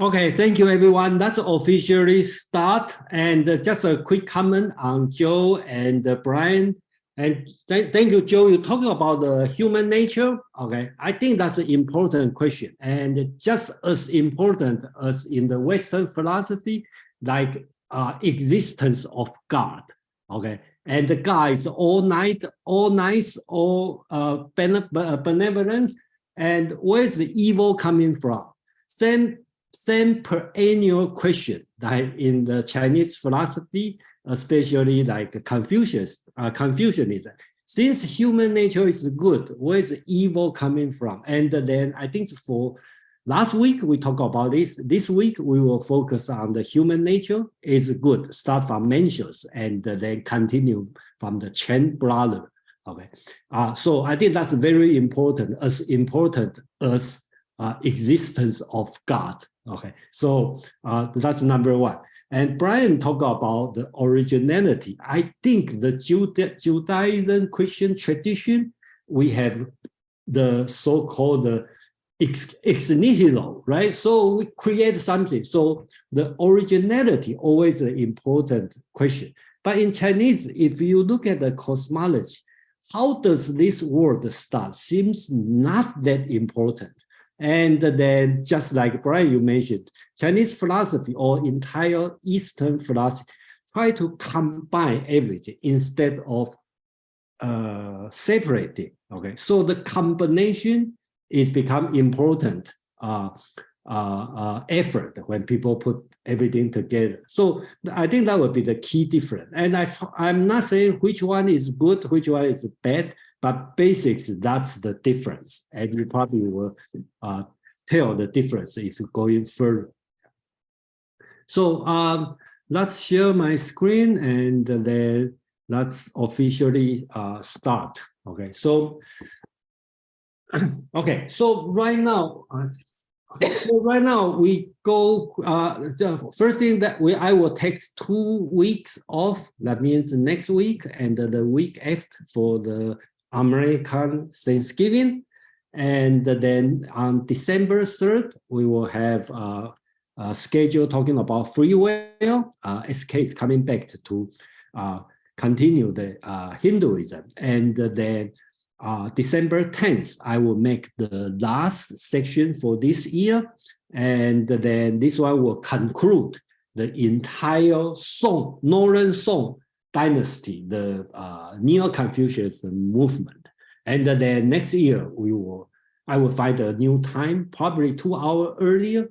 Okay, thank you, everyone. That's officially start. And just a quick comment on Joe and Brian. And thank you, Joe. You're talking about the human nature. Okay, I think that's an important question. And just as important as in the Western philosophy, like existence of God. Okay, and the God is all nice, all benevolence. And where's the evil coming from? Same perennial question like in the Chinese philosophy, especially like Confucianism. Since human nature is good, where's the evil coming from? And then I think for last week we talked about this. This week we will focus on the human nature is good. Start from Mencius and then continue from the Chen brother. Okay, so I think that's very important as existence of God. Okay, so that's number one. And Brian talked about the originality. I think the Judaism Christian tradition, we have the so-called ex nihilo, right? So we create something. So the originality always an important question. But in Chinese, if you look at the cosmology, how does this world start? Seems not that important. And then just like Brian, you mentioned, Chinese philosophy or entire Eastern philosophy try to combine everything instead of separating. Okay, so the combination is become important effort when people put everything together. So I think that would be the key difference. And I'm not saying which one is good, which one is bad, but basics, that's the difference. And you probably will tell the difference if you're going further. So let's share my screen and then let's officially start. Okay, so okay, so right now, we go. The first thing that I will take 2 weeks off. That means next week and the week after for the American Thanksgiving, and then on December 3rd we will have a schedule talking about free will. SK is coming back to continue the Hinduism, and then December 10th I will make the last section for this year, and then this one will conclude the entire Song, Northern Song dynasty, the Neo-Confucianism movement. And then next year I will find a new time, probably 2 hours earlier.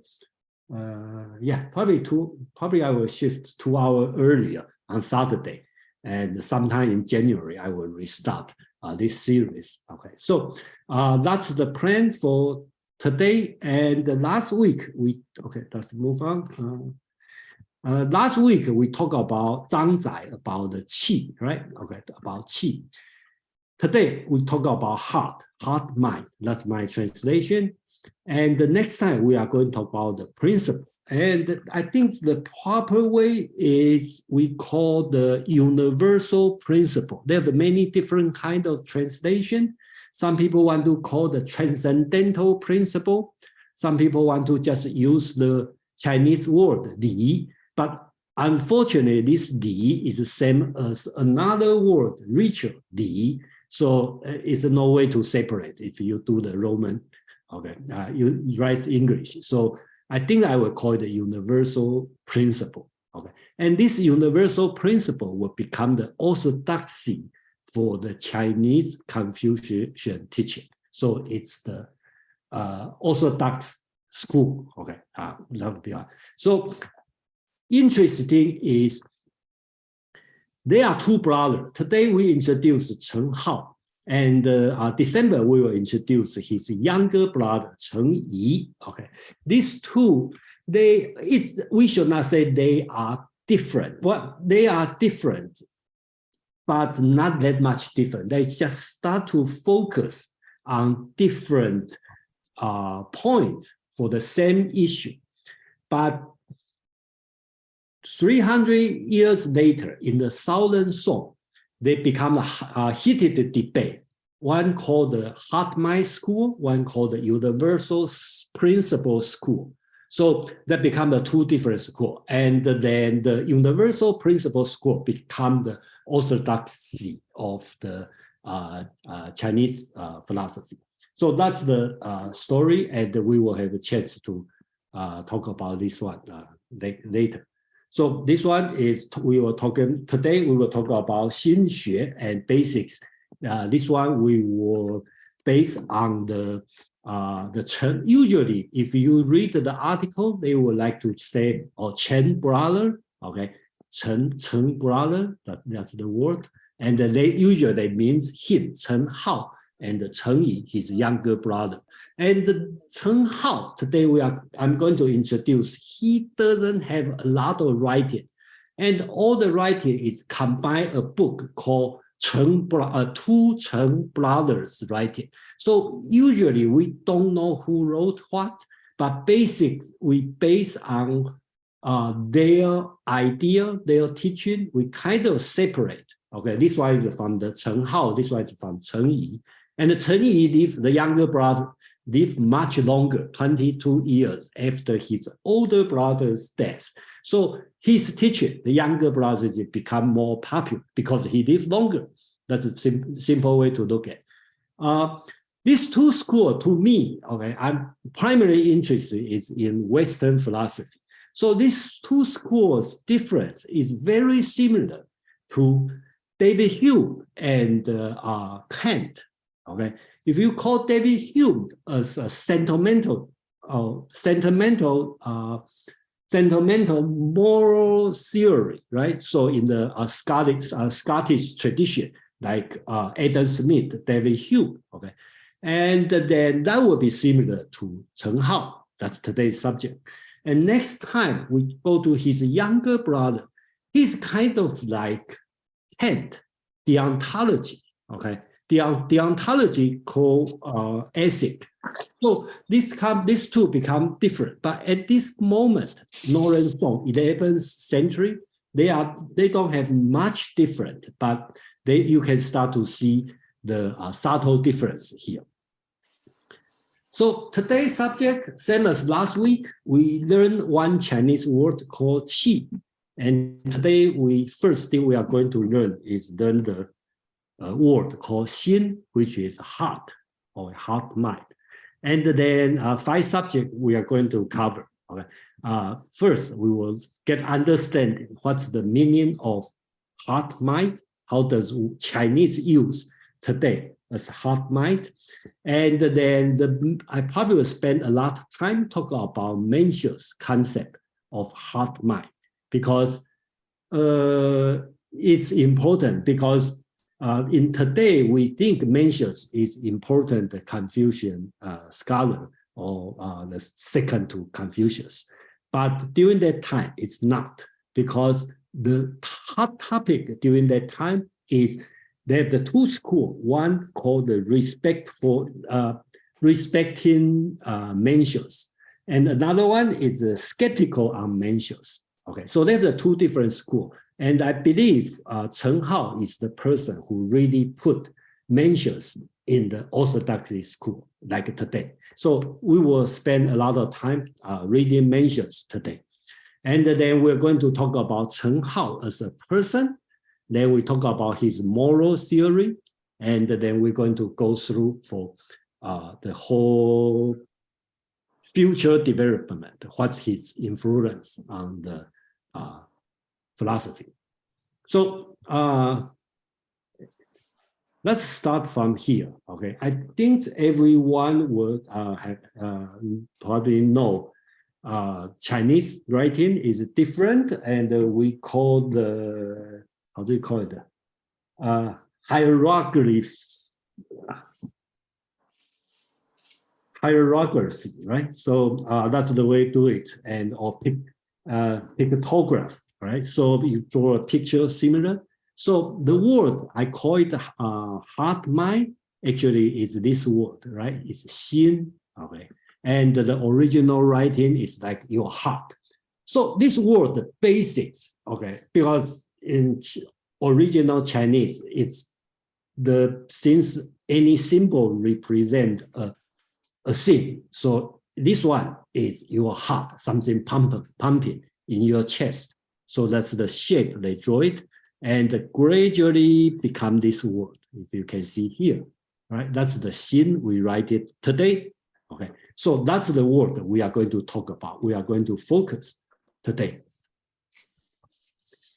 Probably I will shift 2 hours earlier on Saturday, and sometime in January I will restart this series. Okay, so that's the plan for today. And last week let's move on. Last week we talked about Zhang Zai, about the qi, right? Okay, about qi. Today we talk about heart mind. That's my translation. And the next time we are going to talk about the principle. And I think the proper way is we call the universal principle. There are many different kinds of translation. Some people want to call the transcendental principle. Some people want to just use the Chinese word Li. But unfortunately, this Li is the same as another word, richer Li. So it's no way to separate if you do the Roman, okay, you write English. So I think I will call it the universal principle. Okay, and this universal principle will become the orthodoxy for the Chinese Confucian teaching. So it's the orthodox school. Okay, that would be all. So interesting is there are two brothers. Today we introduce Cheng Hao, and December we will introduce his younger brother Cheng Yi. Okay, these two, we should not say they are different. Well, they are different, but not that much different. They just start to focus on different points for the same issue, but 300 years later, in the Southern Song, they become a heated debate. One called the Heart Mind School, one called the Universal Principle School. So that become the two different schools. And then the universal principle school become the orthodoxy of the Chinese philosophy. So that's the story, and we will have a chance to talk about this one later. So this one is today we will talk about Xin Xue and basics. This one we will base on the Cheng. Usually, if you read the article, they would like to say, Cheng brother, okay, Cheng brother, that's the word. And they usually means him, Cheng Hao, and Cheng Yi, his younger brother. And Cheng Hao, today I'm going to introduce, he doesn't have a lot of writing. And all the writing is combined a book called Two Cheng Brothers Writing. So usually we don't know who wrote what, but we base on their idea, their teaching, we kind of separate. Okay, this one is from the Cheng Hao, this one is from Cheng Yi. And Cheng Yi, the younger brother, lived much longer, 22 years after his older brother's death. So his teaching, the younger brother, become more popular because he lived longer. That's a simple way to look at it. These two schools, to me, okay, I'm primarily interested is in Western philosophy. So these two schools' difference is very similar to David Hume and Kant. Okay, if you call David Hume as a sentimental moral theory, right? So in the Scottish tradition, like Adam Smith, David Hume, okay, and then that would be similar to Cheng Hao. That's today's subject. And next time we go to his younger brother, he's kind of like Kant, deontology, okay? The ontology called ethic. So these two become different. But at this moment, Northern Feng, 11th century, they don't have much different, but you can start to see the subtle difference here. So today's subject, same as last week, we learned one Chinese word called qi. And today first thing we are going to learn the word called xin, which is heart or heart mind. And then 5 subjects we are going to cover. Okay. First, we will get understanding what's the meaning of heart mind. How does Chinese use today as heart mind? And then I probably will spend a lot of time talking about Mencius concept of heart mind, because it's important, because in today, we think Mencius is important Confucian scholar, or the second to Confucius. But during that time, it's not, because the hot topic during that time is they have the two schools, one called the respecting Mencius, and another one is skeptical on Mencius. Okay, so there's the two different schools. And I believe Cheng Hao is the person who really put Mencius in the orthodoxy school, like today. So we will spend a lot of time reading Mencius today. And then we're going to talk about Cheng Hao as a person. Then we talk about his moral theory. And then we're going to go through for the whole future development, what's his influence on the philosophy. So let's start from here. Okay, I think everyone would probably know Chinese writing is different, and we call the, how do you call it? Hieroglyphy, right? So that's the way to do it, and or pictograph, right? So you draw a picture similar. So the word, I call it heart mind, actually is this word, right? It's xin, okay? And the original writing is like your heart. So this word, the basics, okay? Because in original Chinese, it's since any symbol represent a thing, so this one is your heart, something pumping in your chest. So that's the shape they draw it, and gradually become this word, if you can see here, right? That's the Xin, we write it today, okay? So that's the word we are going to talk about. We are going to focus today.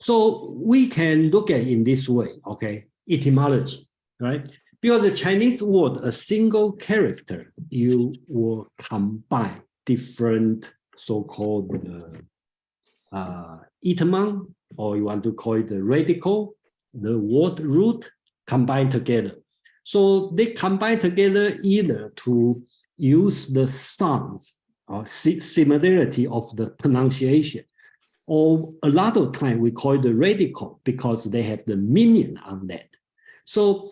So we can look at it in this way, okay? Etymology, right? Because the Chinese word, a single character, you will combine different so-called etymon, or you want to call it the radical, the word root combined together. So they combine together either to use the sounds or similarity of the pronunciation, or a lot of time we call it the radical because they have the meaning on that. So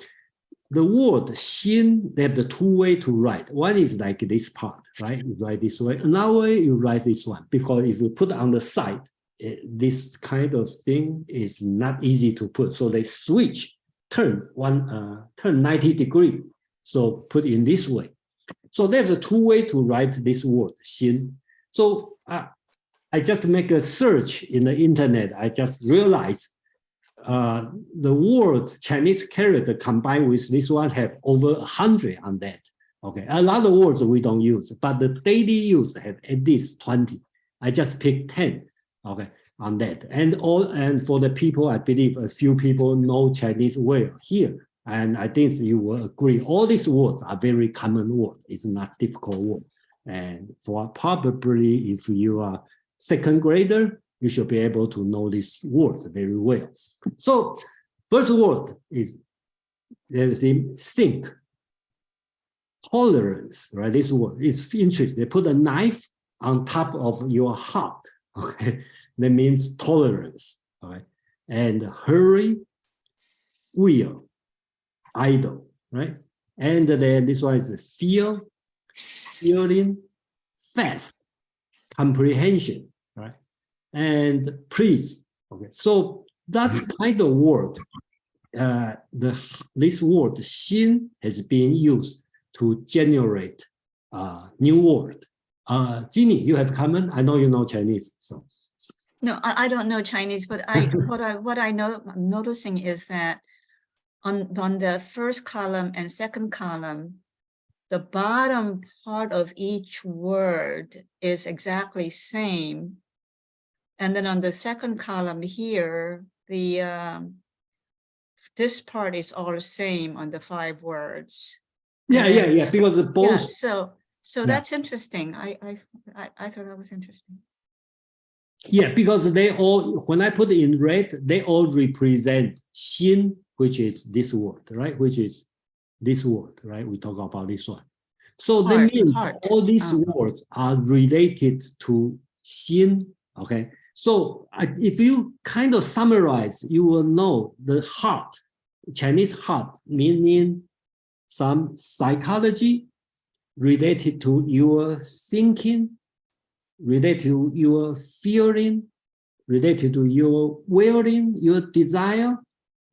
the word xin, they have the two ways to write. One is like this part, right? You write this way. Another way, you write this one. Because if you put on the side, this kind of thing is not easy to put. So they switch, turn 90 degrees. So put in this way. So there's a two way to write this word, xin. So I just make a search in the internet. I just realized the word Chinese character combined with this one have over 100 on that. Okay, a lot of words we don't use, but the daily use have at least 20. I just picked 10. Okay, on that, and for the people, I believe a few people know Chinese well here, and I think you will agree. All these words are very common words. It's not difficult word, and for probably if you are second grader, you should be able to know these words very well. So first word is, there's think, tolerance, right? This word is interesting. They put a knife on top of your heart, okay? That means tolerance, okay? And hurry, will, idle, right? And then this one is fear, feeling, fast, comprehension, right? And please, okay? So that's kind of word. This word xin has been used to generate new word. Ginny, you have comment? I know you know Chinese, so. No, I don't know Chinese, but what I know, I'm noticing is that on the first column and second column, the bottom part of each word is exactly same. And then on the second column here, this part is all the same on the 5 words. Yeah, because both. Yeah, so that's interesting. I thought that was interesting. Yeah, because they all, when I put it in red, they all represent xin, which is this word, right? Which is this word, right? We talk about this one. So that means all these words are related to xin, okay? So if you kind of summarize, you will know the heart, Chinese heart, meaning some psychology related to your thinking, related to your feeling, related to your willing, your desire,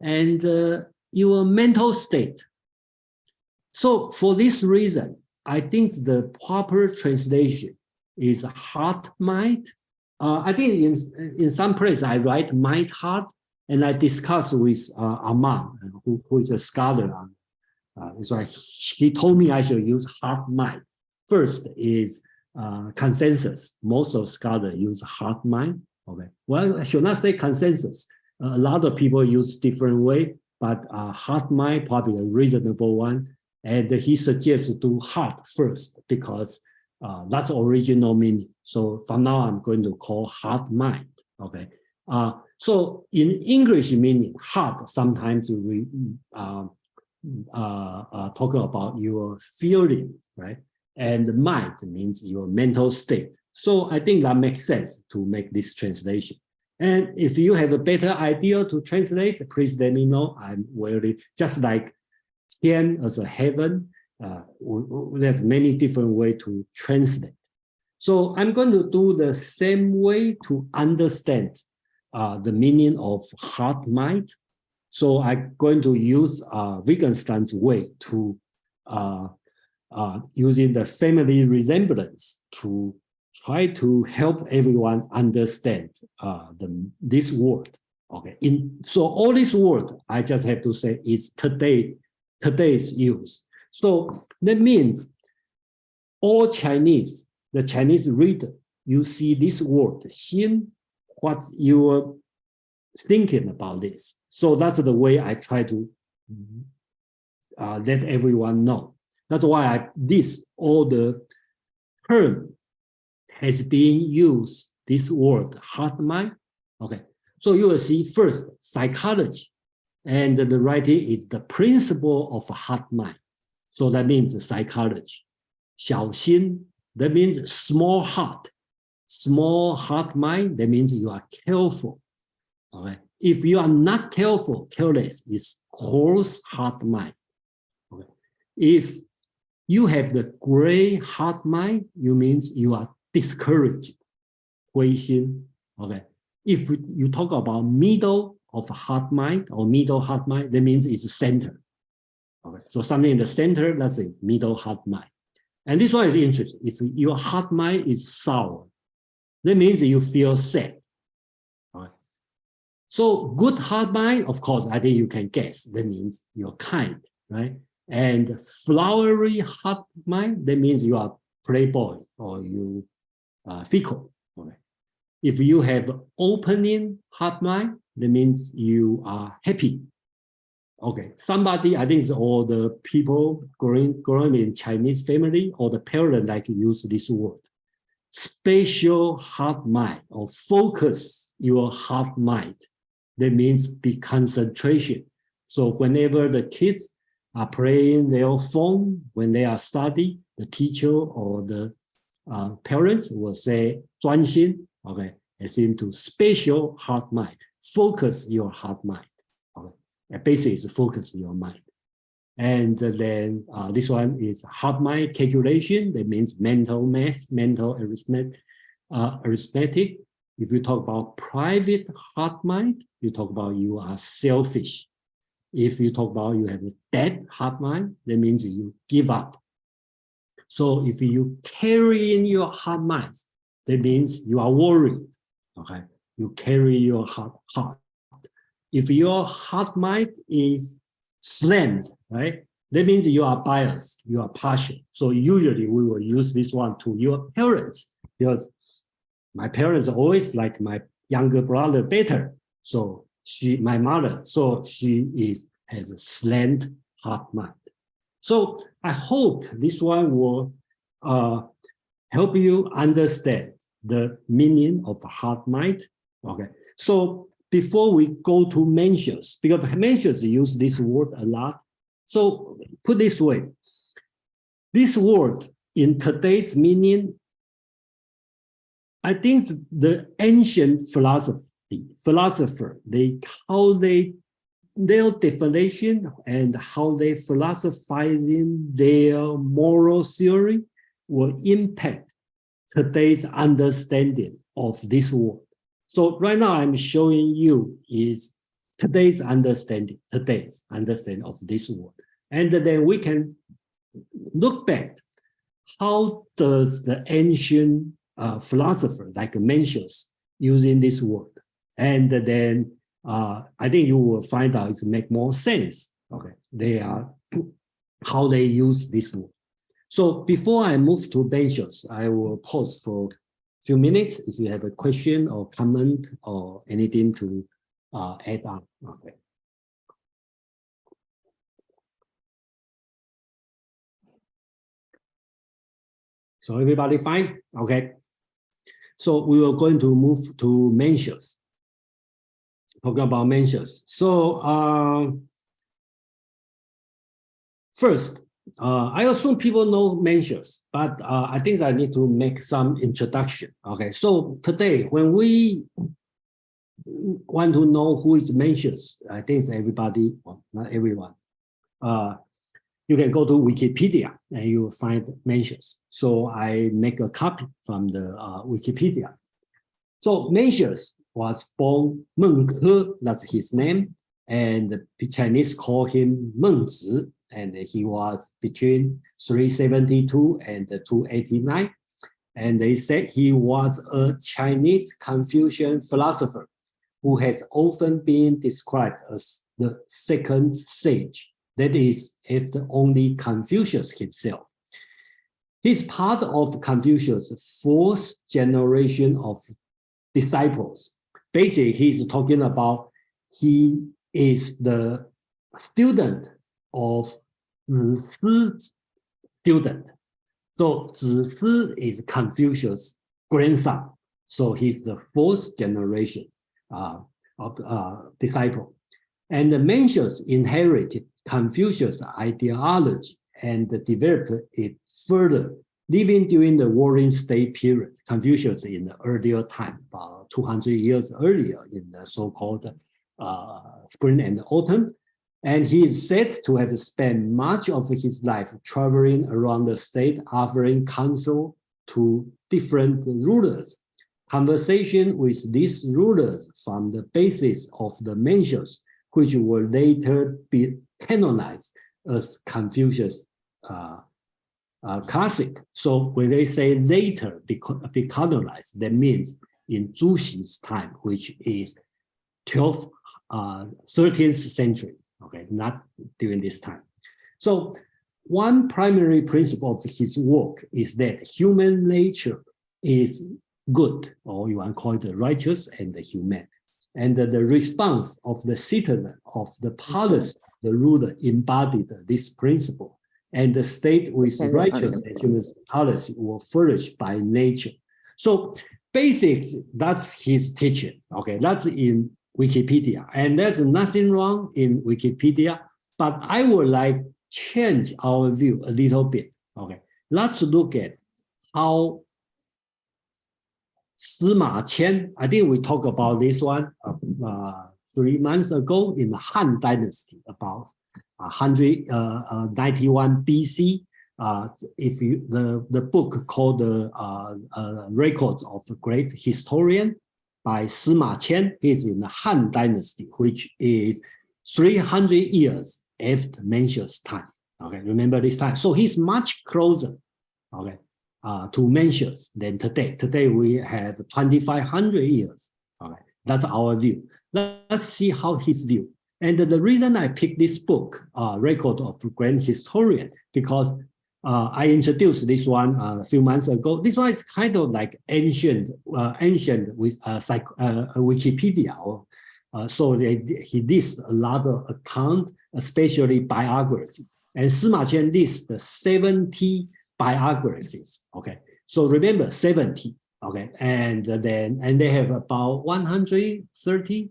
and your mental state. So for this reason, I think the proper translation is heart, mind. I think in some place I write mind, heart, and I discuss with Armand, who is a scholar on that's why he told me I should use heart, mind. First is consensus. Most of scholars use heart, mind. Okay. Well, I should not say consensus. A lot of people use different way, but heart, mind probably a reasonable one. And he suggests to do heart first because that's original meaning. So from now I'm going to call heart, mind. Okay. So in English meaning, heart sometimes we talking about your feeling, right? And mind means your mental state. So I think that makes sense to make this translation. And if you have a better idea to translate, please let me know. I'm really, just like Tian as a heaven, there's many different ways to translate. So I'm going to do the same way to understand the meaning of heart, mind. So I'm going to use Wittgenstein's way to using the family resemblance to try to help everyone understand this word. Okay, so all this word, I just have to say, is today's use. So that means all Chinese, the Chinese reader, you see this word, xin, what you're thinking about this. So that's the way I try to let everyone know. That's why all the term has been used, this word, heart mind. Okay, so you will see first, psychology. And the writing is the principle of heart mind. So that means psychology. 小心, that means small heart. Small heart mind, that means you are careful. Okay. If you are not careful, careless is coarse heart mind. Okay. If you have the gray heart mind, you means you are discouraged. 灰心. Okay. If you talk about middle of heart mind or middle heart mind, that means it's center. Okay. So something in the center, that's a middle heart mind. And this one is interesting. If your heart mind is sour, that means you feel sad. Right? So good heart mind, of course, I think you can guess. That means you're kind, right? And flowery heart mind, that means you are playboy or you fickle. Okay? If you have opening heart mind, that means you are happy. Okay, somebody, I think it's all the people growing in Chinese family or the parent like to use this word. Spatial heart mind or focus your heart mind. That means be concentration. So whenever the kids are playing their phone, when they are studying, the teacher or the parents will say 专心, okay, as into spatial heart mind. Focus your heart mind. Okay. Basically, is focus your mind. And then this one is heart mind calculation. That means mental math, mental arithmetic. If you talk about private heart mind, you talk about you are selfish. If you talk about you have a dead heart mind, that means you give up. So if you carry in your heart mind, that means you are worried. Okay, you carry your heart. If your heart mind is slammed, right? That means you are biased, you are partial. So usually we will use this one to your parents because my parents always like my younger brother better. So my mother, so she has a slammed heart mind. So I hope this one will help you understand the meaning of heart mind. Okay, so before we go to mentions, because mentions use this word a lot. So put this way, this word in today's meaning, I think the ancient philosopher, their definition and how they philosophizing their moral theory will impact today's understanding of this word. So right now I'm showing you is today's understanding of this word. And then we can look back, how does the ancient philosopher like Mencius using this word? And then I think you will find out it make more sense. Okay, they are how they use this word. So before I move to Mencius, I will pause for few minutes if you have a question or comment or anything to add on. Okay. So everybody fine? Okay. So we are going to move to Mencius. Talking about Mencius. So first, I assume people know Mencius, but I think I need to make some introduction. Okay, so today when we want to know who is Mencius, I think it's everybody, well, not everyone. You can go to Wikipedia and you will find Mencius. So I make a copy from the Wikipedia. So Mencius was born Meng Ke, that's his name, and the Chinese call him Meng Zi. and he was between 372 and 289. And they said he was a Chinese Confucian philosopher who has often been described as the second sage, that is, after only Confucius himself. He's part of Confucius' fourth generation of disciples. Basically, he's talking about he is the student of Zi's student. So Zi is Confucius' grandson. So he's the fourth generation of disciple. And the Mencius inherited Confucius' ideology and developed it further, living during the Warring State period. Confucius in the earlier time, about 200 years earlier, in the so-called spring and autumn. And he is said to have spent much of his life traveling around the state, offering counsel to different rulers. Conversation with these rulers formed the basis of the Mencius, which will later be canonized as Confucius classic. So when they say later be canonized, that means in Zhu Xi's time, which is 13th century. Okay, not during this time. So one primary principle of his work is that human nature is good, or you want to call it righteous and humane. And the response of the citizen of the policy, the ruler embodied this principle. And the state with righteous and human policy will flourish by nature. So basics, that's his teaching. Okay, that's in Wikipedia, and there's nothing wrong in Wikipedia, but I would like change our view a little bit. Okay, let's look at how Sima Qian, I think we talked about this one 3 months ago in the Han Dynasty, about 191 BC. If you the book called the Records of a Great Historian by Sima Qian, he's in the Han Dynasty, which is 300 years after Mencius' time. Okay, remember this time. So he's much closer, okay, to Mencius than today. Today we have 2,500 years. Okay, that's our view. Let's see how his view. And the reason I picked this book, Record of a Great Historian, because I introduced this one a few months ago. This one is kind of like ancient with Wikipedia. So he lists a lot of accounts, especially biography. And Sima Qian lists the 70 biographies. Okay, so remember 70. Okay, and they have about 130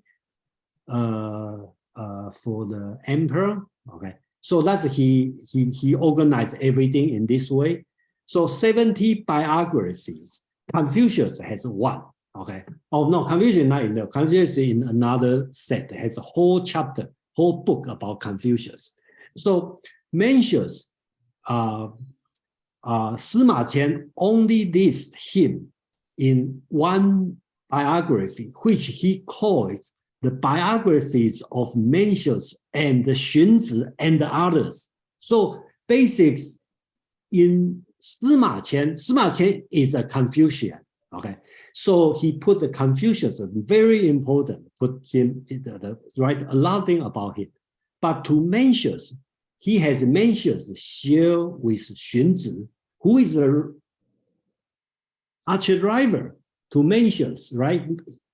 for the emperor. Okay. So that's he organized everything in this way. So 70 biographies. Confucius has one. Okay. Oh no, Confucius not in there. Confucius in another set has a whole chapter, whole book about Confucius. So Mencius, Sima Qian only lists him in one biography, which he calls the biographies of Mencius and Xunzi and the others. So basics in Sima Qian is a Confucian. Okay, so he put the Confucius very important. Put him write a lot of things about him. But to Mencius, he has Mencius share with Xunzi, who is the arch-rival to Mencius, right?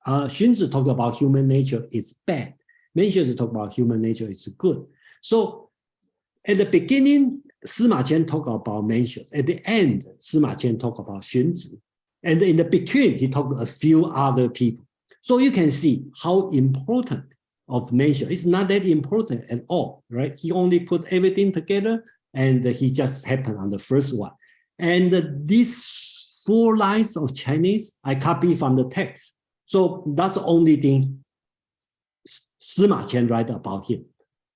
Xunzi talk about human nature is bad. Mencius talk about human nature is good. So at the beginning, Sima Qian talk about Mencius. At the end, Sima Qian talk about Xunzi. And in the between, he talked a few other people. So you can see how important of Mencius. It's not that important at all, right? He only put everything together, and he just happened on the first one. And these 4 lines of Chinese, I copy from the text. So that's the only thing Sima Qian write about him.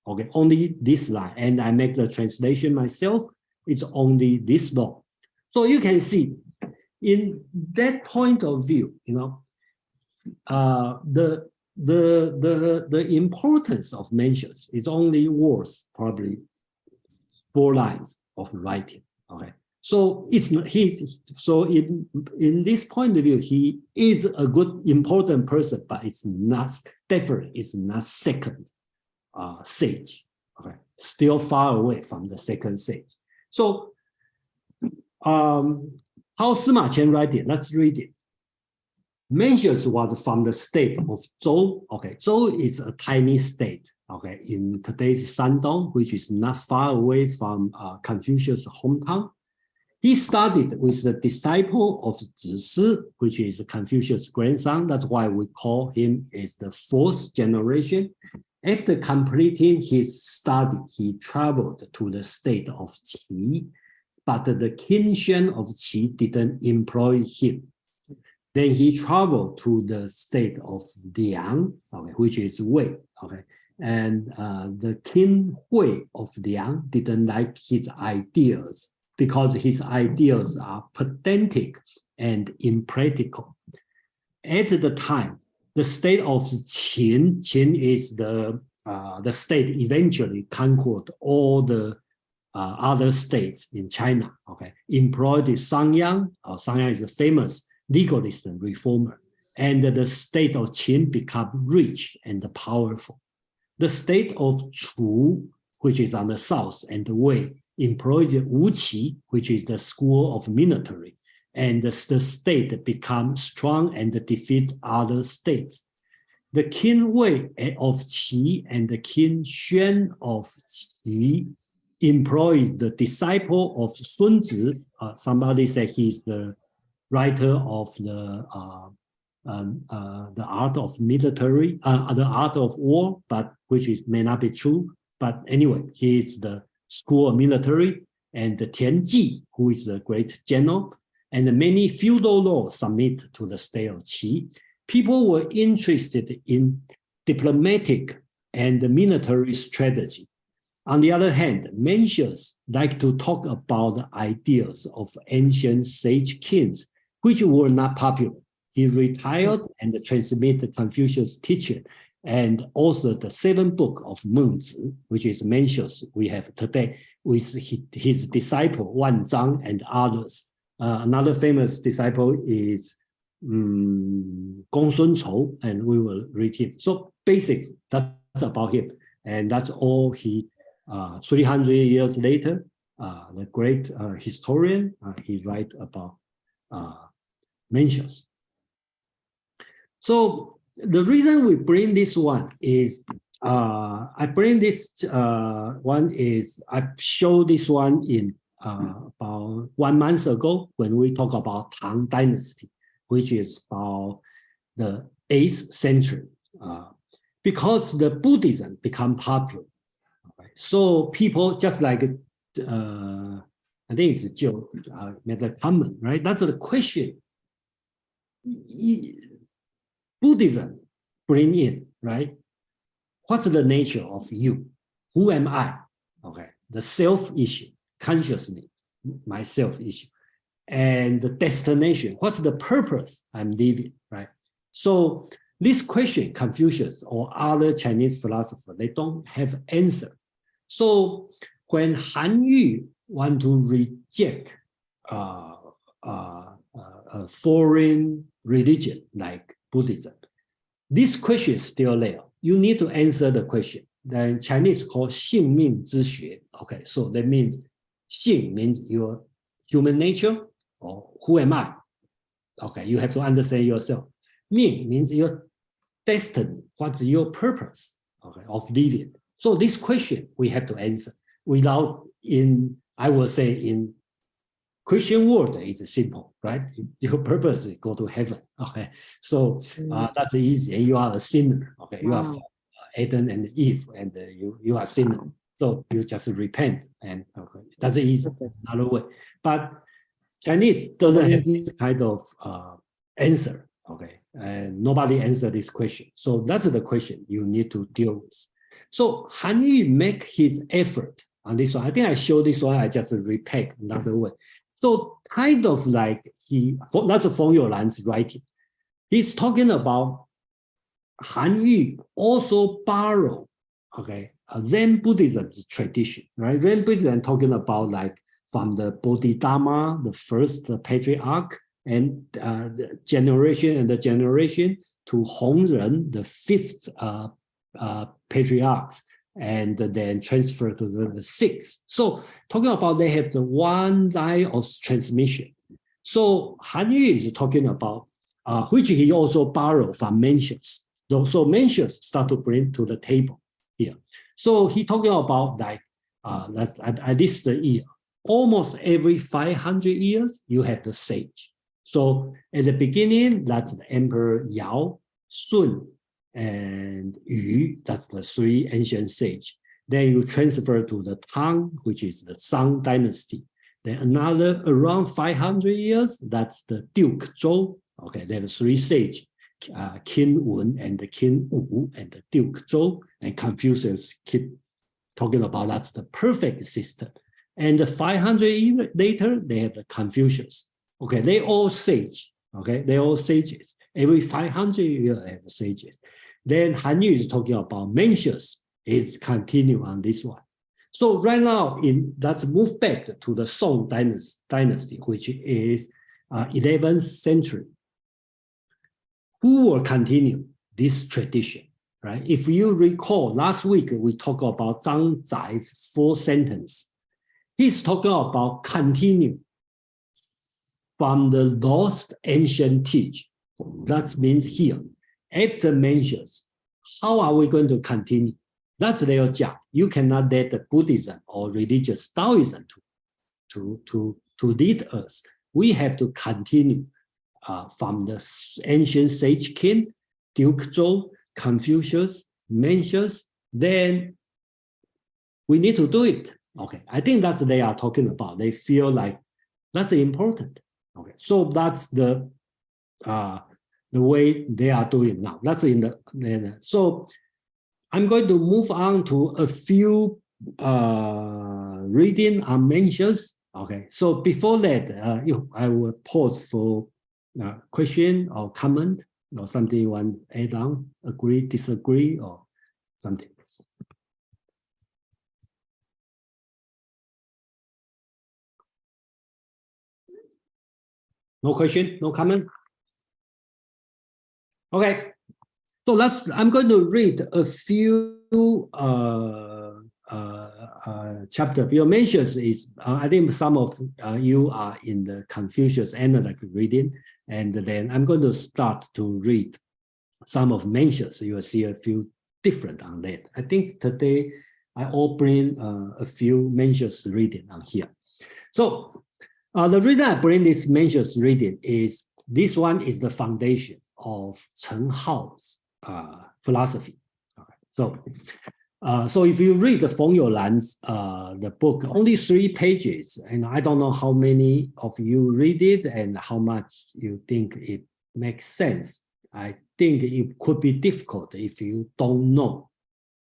Okay, only this line. And I make the translation myself. It's only this long. So you can see in that point of view, you know, the importance of Mencius is only worth probably 4 lines of writing. Okay, so it's not, so in this point of view, he is a good important person, but it's not definitely it's not second sage. Okay, still far away from the second sage. So how Sima Qian write it? Let's read it. Mencius was from the state of Zhou. Okay, Zhou is a tiny state. Okay, in today's Shandong, which is not far away from Confucius' hometown. He studied with the disciple of Zisi, which is Confucius' grandson. That's why we call him as the 4th generation. After completing his study, he traveled to the state of Qi, but the King Xuan of Qi didn't employ him. Then he traveled to the state of Liang, okay, which is Wei. Okay, and the King Hui of Liang didn't like his ideas because his ideas are pedantic and impractical. At the time, the state of Qin is the state eventually conquered all the other states in China. Okay, employed Sangyang. Sangyang is a famous legalist and reformer, and the state of Qin become rich and powerful. The state of Chu, which is on the south, and Wei employed Wuqi, which is the school of military, and the state become strong and defeat other states. The King Wei of Qi and the King Xuan of Qi employed the disciple of Sun Zi. Somebody said he's the writer of the art of military, the art of war, but which may not be true. But anyway, he is the school of military, and the Tian Ji, who is the great general, and many feudal laws submit to the state of Qi. People were interested in diplomatic and military strategy. On the other hand, Mencius liked to talk about the ideas of ancient sage kings, which were not popular. He retired and transmitted Confucius' teaching and authored the 7th book of Mengzi, which is Mencius we have today, with his disciple Wan Zhang and others. Another famous disciple is Gong Sun Chou, and we will read him. So basics, that's about him. And that's all he, 300 years later, the great historian, he write about Mencius. So the reason we bring this one is, I bring this one is, I showed this one in about 1 month ago when we talk about Tang Dynasty, which is about the 8th century, because the Buddhism become popular. Okay? So people just like, I think it's a joke, made a comment, right? That's the question. Buddhism bring in, right? What's the nature of you? Who am I? Okay, the self issue, consciousness, my self issue, and the destination. What's the purpose I'm living, right? So this question, Confucius or other Chinese philosophers, they don't have answer. So when Han Yu want to reject a foreign religion like Buddhism, this question is still there. You need to answer the question. Then Chinese call 性命之学. Okay, so that means 性 means your human nature, or who am I? Okay, you have to understand yourself. 命 means your destiny. What's your purpose, okay, of living? So this question we have to answer. Without, I will say in Christian world is simple, right? Your purpose is go to heaven. Okay, so that's easy. And you are a sinner. Okay, you are Adam and Eve, and you are sinner. So you just repent, and okay, that's easy. Another way. But Chinese doesn't have this kind of answer. Okay, and nobody answered this question. So that's the question you need to deal with. So Han Yu make his effort on this one. I think I showed this one. I just repeat another way. So kind of like that's Feng Youlan's writing. He's talking about Han Yu also borrow, okay, Zen Buddhism's tradition, right? Zen Buddhism talking about like from the Bodhidharma, the first patriarch, and the generation to Hongren, the fifth patriarchs, and then transfer to the sixth. So talking about they have the one line of transmission. So Han Yu is talking about, which he also borrowed from Mencius. So Mencius start to bring to the table here. So he talking about like, that's at least the year. Almost every 500 years, you have the sage. So at the beginning, that's the Emperor Yao, Sun, and Yu, that's the three ancient sage. Then you transfer to the Tang, which is the Song dynasty. Then another around 500 years, that's the Duke Zhou. Okay, there are three sage, Qin Wen and the Qin Wu and the Duke Zhou. And Confucius keep talking about that's the perfect system. And the 500 years later, they have the Confucius. Okay, they all sage. Okay, they all sages. Every 500 years, they have sages. Then Han Yu is talking about Mencius, is continue on this one. So right now, let's move back to the Song dynasty, which is 11th century. Who will continue this tradition, right? If you recall, last week we talked about Zhang Zai's 4th sentence. He's talking about continue from the lost ancient teaching. That means here, after Mencius, how are we going to continue? That's their job. You cannot let the Buddhism or religious Taoism to lead us. We have to continue from the ancient sage king, Duke Zhou, Confucius, Mencius. Then we need to do it. Okay, I think that's what they are talking about. They feel like that's important. Okay, so that's the way they are doing now. That's in the so I'm going to move on to a few reading on Mencius. Okay, so before that, I will pause for question or comment or something you want to add on, agree, disagree, or something. No question, no comment? Okay, so I'm going to read a few chapter. Your Mencius is, I think some of you are in the Confucius analytic reading, and then I'm going to start to read some of Mencius. You will see a few different on that. I think today I will bring a few Mencius reading on here. So the reason I bring this Mencius reading is this one is the foundation of Cheng Hao's philosophy. Okay. So if you read the Feng Youlan's the book, only 3 pages, and I don't know how many of you read it and how much you think it makes sense. I think it could be difficult if you don't know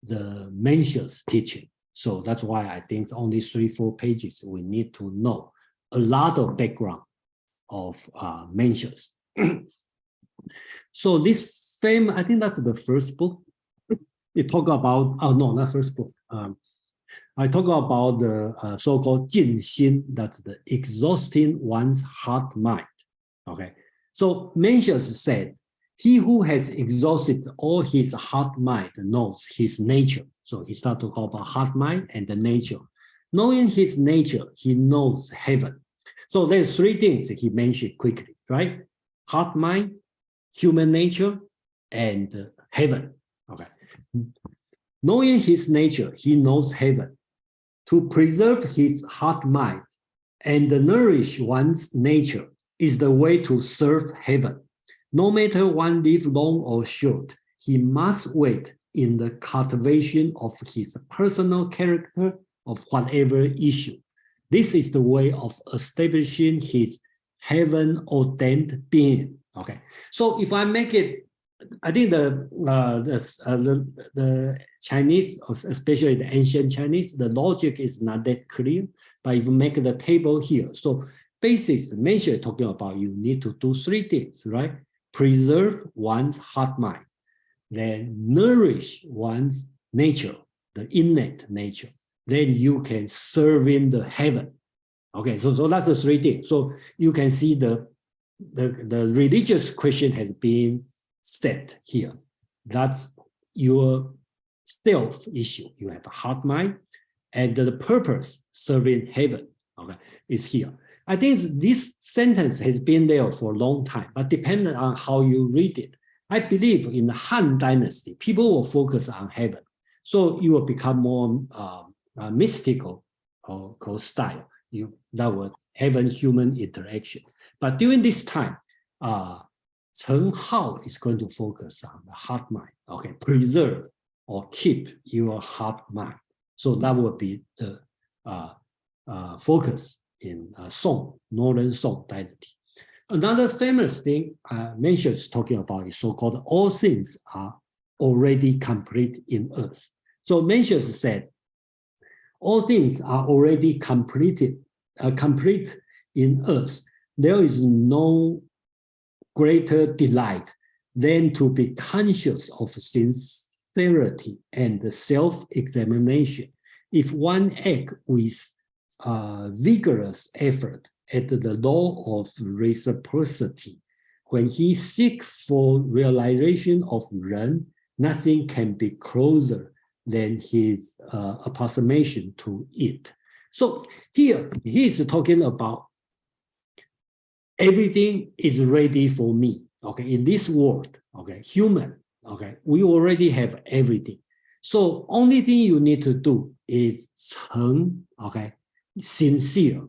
the Mencius teaching. So that's why I think it's only 3-4 pages. We need to know a lot of background of Mencius. So this I think that's the first book. It talk about, oh no, not first book. I talk about the so-called Jin Xin, that's the exhausting one's heart mind. Okay, so Mencius said, he who has exhausted all his heart mind knows his nature. So he started to talk about heart mind and the nature. Knowing his nature, he knows heaven. So there's 3 things he mentioned quickly, right? Heart mind, human nature, and heaven. Okay. Knowing his nature, he knows heaven. To preserve his heart mind and nourish one's nature is the way to serve heaven. No matter one live long or short, he must wait in the cultivation of his personal character of whatever issue. This is the way of establishing his heaven-ordained being. Okay, so if I make it, I think the Chinese, especially the ancient Chinese, the logic is not that clear. But if you make the table here, so basics mentioned talking about you need to do 3 things, right? Preserve one's heart mind, then nourish one's nature, the innate nature, then you can serve in the heaven. Okay, so that's the three things. So you can see the religious question has been set here. That's your self issue. You have a heart mind, and the purpose serving heaven, okay, is here. I think this sentence has been there for a long time, but depending on how you read it. I believe in the Han Dynasty, people will focus on heaven. So you will become more mystical or style. That was heaven-human interaction. But during this time, Cheng Hao is going to focus on the heart mind. Okay, preserve or keep your heart mind. So that will be the focus in Song, Northern Song Dynasty. Another famous thing Mencius is talking about is so-called all things are already complete in us. So Mencius said, all things are already complete in us. There is no greater delight than to be conscious of sincerity and self-examination. If one acts with vigorous effort at the law of reciprocity, when he seeks for realization of Ren, nothing can be closer than his approximation to it. So here he is talking about everything is ready for me. Okay, in this world, okay, human, okay, we already have everything. So only thing you need to do is okay, sincere,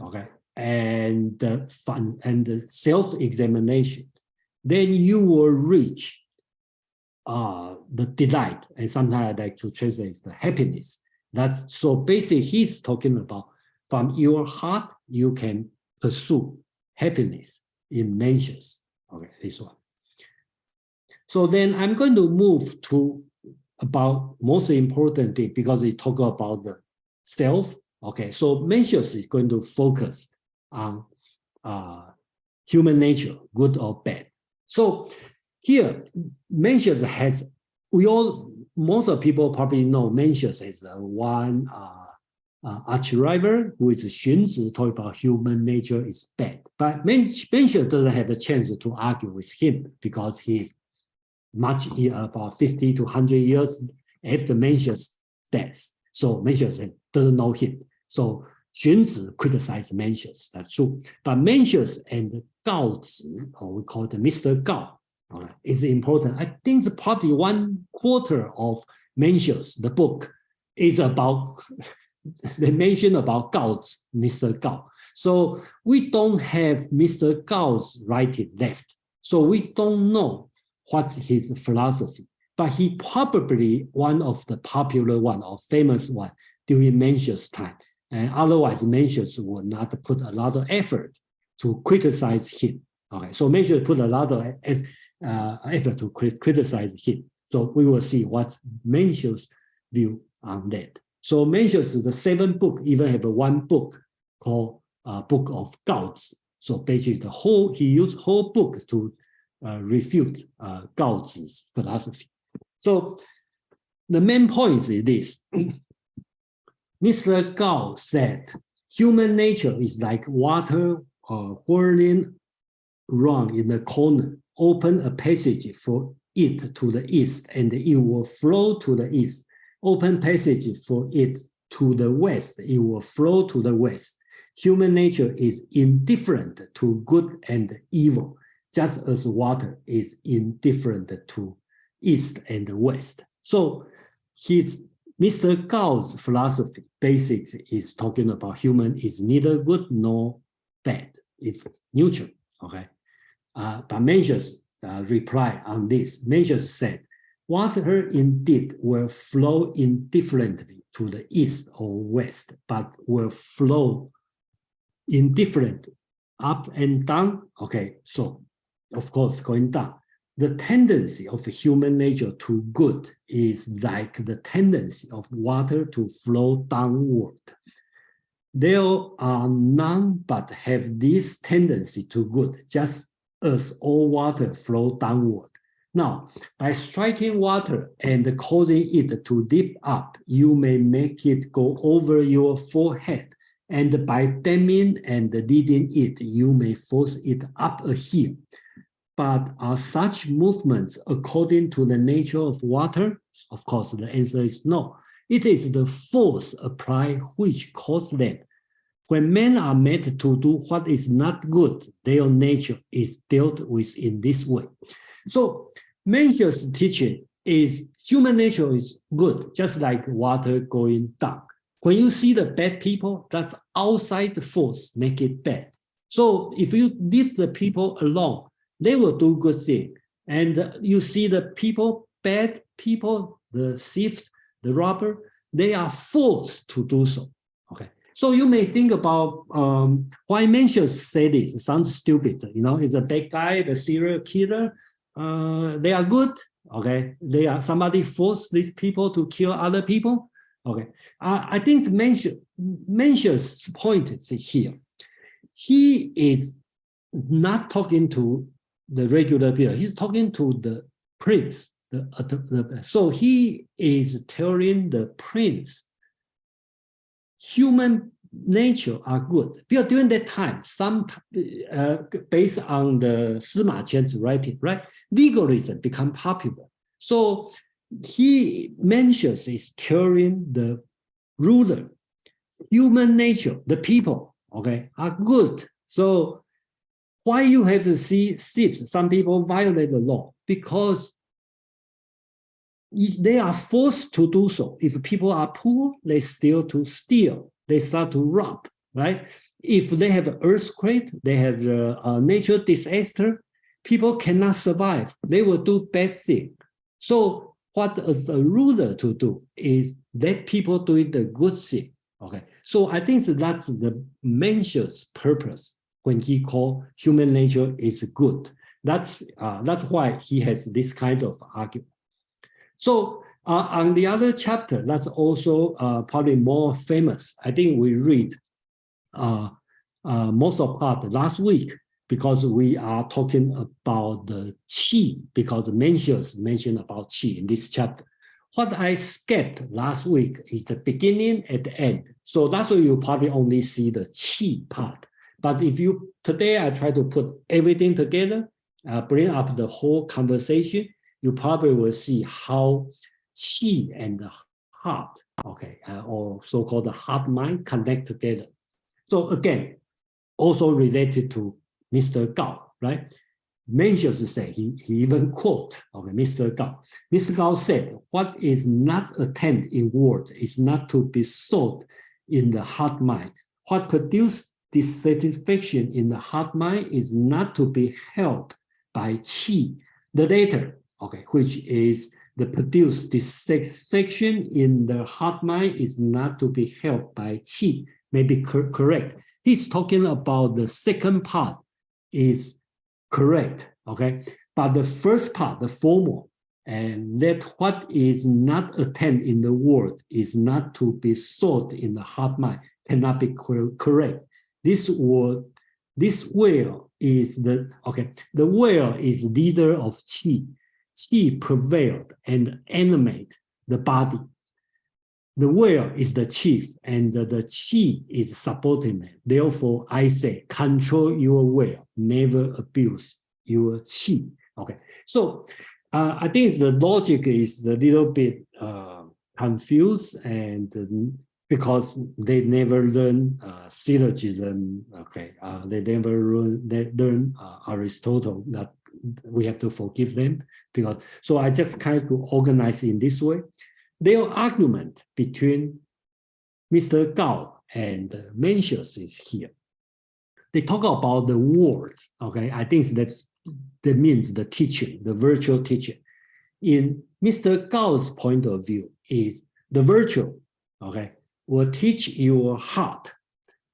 okay, and fun and the self-examination. Then you will reach the delight, and sometimes I like to translate the happiness. That's so basically he's talking about from your heart you can pursue happiness in measures. Okay, this one. So then I'm going to move to about most important thing because we talk about the self. Okay, so Mencius is going to focus on human nature, good or bad. So here, Mencius has, most of people probably know Mencius as one arch-rival who is Xunzi, talking about human nature is bad. But Mencius doesn't have a chance to argue with him because he's much about 50 to 100 years after Mencius' death. So Mencius doesn't know him. So Xunzi criticized Mencius, that's true. But Mencius and Gao Zi, or we call it Mr. Gao, is important. I think it's probably 1/4 of Mencius, the book, is about they mention about Gao's Mr. Gao. So we don't have Mr. Gao's writing left. So we don't know what's his philosophy. But he probably one of the popular one or famous one during Mencius' time. And otherwise, Mencius would not put a lot of effort to criticize him. Okay, so Mencius put a lot of effort to criticize him. So we will see what Mencius' view on that. So Mencius, the 7th book, even have one book called Book of Gao Zi. So basically he used whole book to refute Gao Zi's philosophy. So the main point is this. Mr. Gao said, human nature is like water whirling around in the corner. Open a passage for it to the east, and it will flow to the east. Open passage for it to the west, it will flow to the west. Human nature is indifferent to good and evil, just as water is indifferent to east and west. So Mr. Gao's philosophy basically is talking about human is neither good nor bad. It's neutral, okay? But Mencius reply on this. Mencius said, water indeed will flow indifferently to the east or west, but will flow indifferent up and down. Okay, so of course going down. The tendency of human nature to good is like the tendency of water to flow downward. There are none but have this tendency to good, just as all water flow downward. Now, by striking water and causing it to dip up, you may make it go over your forehead. And by damming and leading it, you may force it up a hill. But are such movements according to the nature of water? Of course, the answer is no. It is the force applied which causes them. When men are made to do what is not good, their nature is dealt with in this way. So Mencius' teaching is human nature is good, just like water going down. When you see the bad people, that's outside force make it bad. So if you leave the people alone, they will do good thing. And you see the people, bad people, the thieves, the robber, they are forced to do so. Okay. So you may think about why Mencius say this. It sounds stupid. You know, he's a bad guy, the serial killer. They are good. Okay. They are somebody forced these people to kill other people. Okay, I think Mencius' point is here. He is not talking to the regular people. He's talking to the prince. So he is telling the prince, human nature are good. Because during that time, based on the Sima Qian's writing, right, legalism become popular. So he mentions is telling the ruler, human nature, the people, okay, are good. So why you have to see thieves? Some people violate the law because they are forced to do so. If people are poor, they steal to steal. They start to rob, right? If they have an earthquake, they have a natural disaster, people cannot survive. They will do bad things. So what is a ruler to do is let people do the good thing. Okay, so I think that's the Mencius' purpose when he called human nature is good. That's why he has this kind of argument. So on the other chapter, that's also probably more famous. I think we read most of part last week because we are talking about the qi, because Mencius mentioned about qi in this chapter. What I skipped last week is the beginning at the end. So that's why you probably only see the qi part. But if you, today I try to put everything together, bring up the whole conversation, you probably will see how qi and the heart, okay, or so-called the heart mind connect together. So again, also related to Mr. Gao, right? Mencius say, he even quote, okay, Mr. Gao. Mr. Gao said, what is not attained in words is not to be sought in the heart mind. What produces dissatisfaction in the heart mind is not to be held by qi. The latter, okay, which is the produced dissatisfaction in the heart mind is not to be held by qi. May be correct. He's talking about the second part is correct, okay? But the first part, the formal, and that what is not attained in the world is not to be sought in the heart mind, cannot be correct. This will is the, okay, the will is leader of qi. Qi prevailed and animate the body. The will is the chief and the qi is subordinate. Therefore, I say, control your will, never abuse your qi. Okay, so I think the logic is a little bit confused and because they never learn syllogism, okay, they never learn Aristotle, that we have to forgive them. Because so I just kind of organize in this way. Their argument between Mr. Gao and Mencius is here. They talk about the word, okay? I think that means the teaching, the virtual teaching. In Mr. Gao's point of view is the virtual, okay, will teach your heart,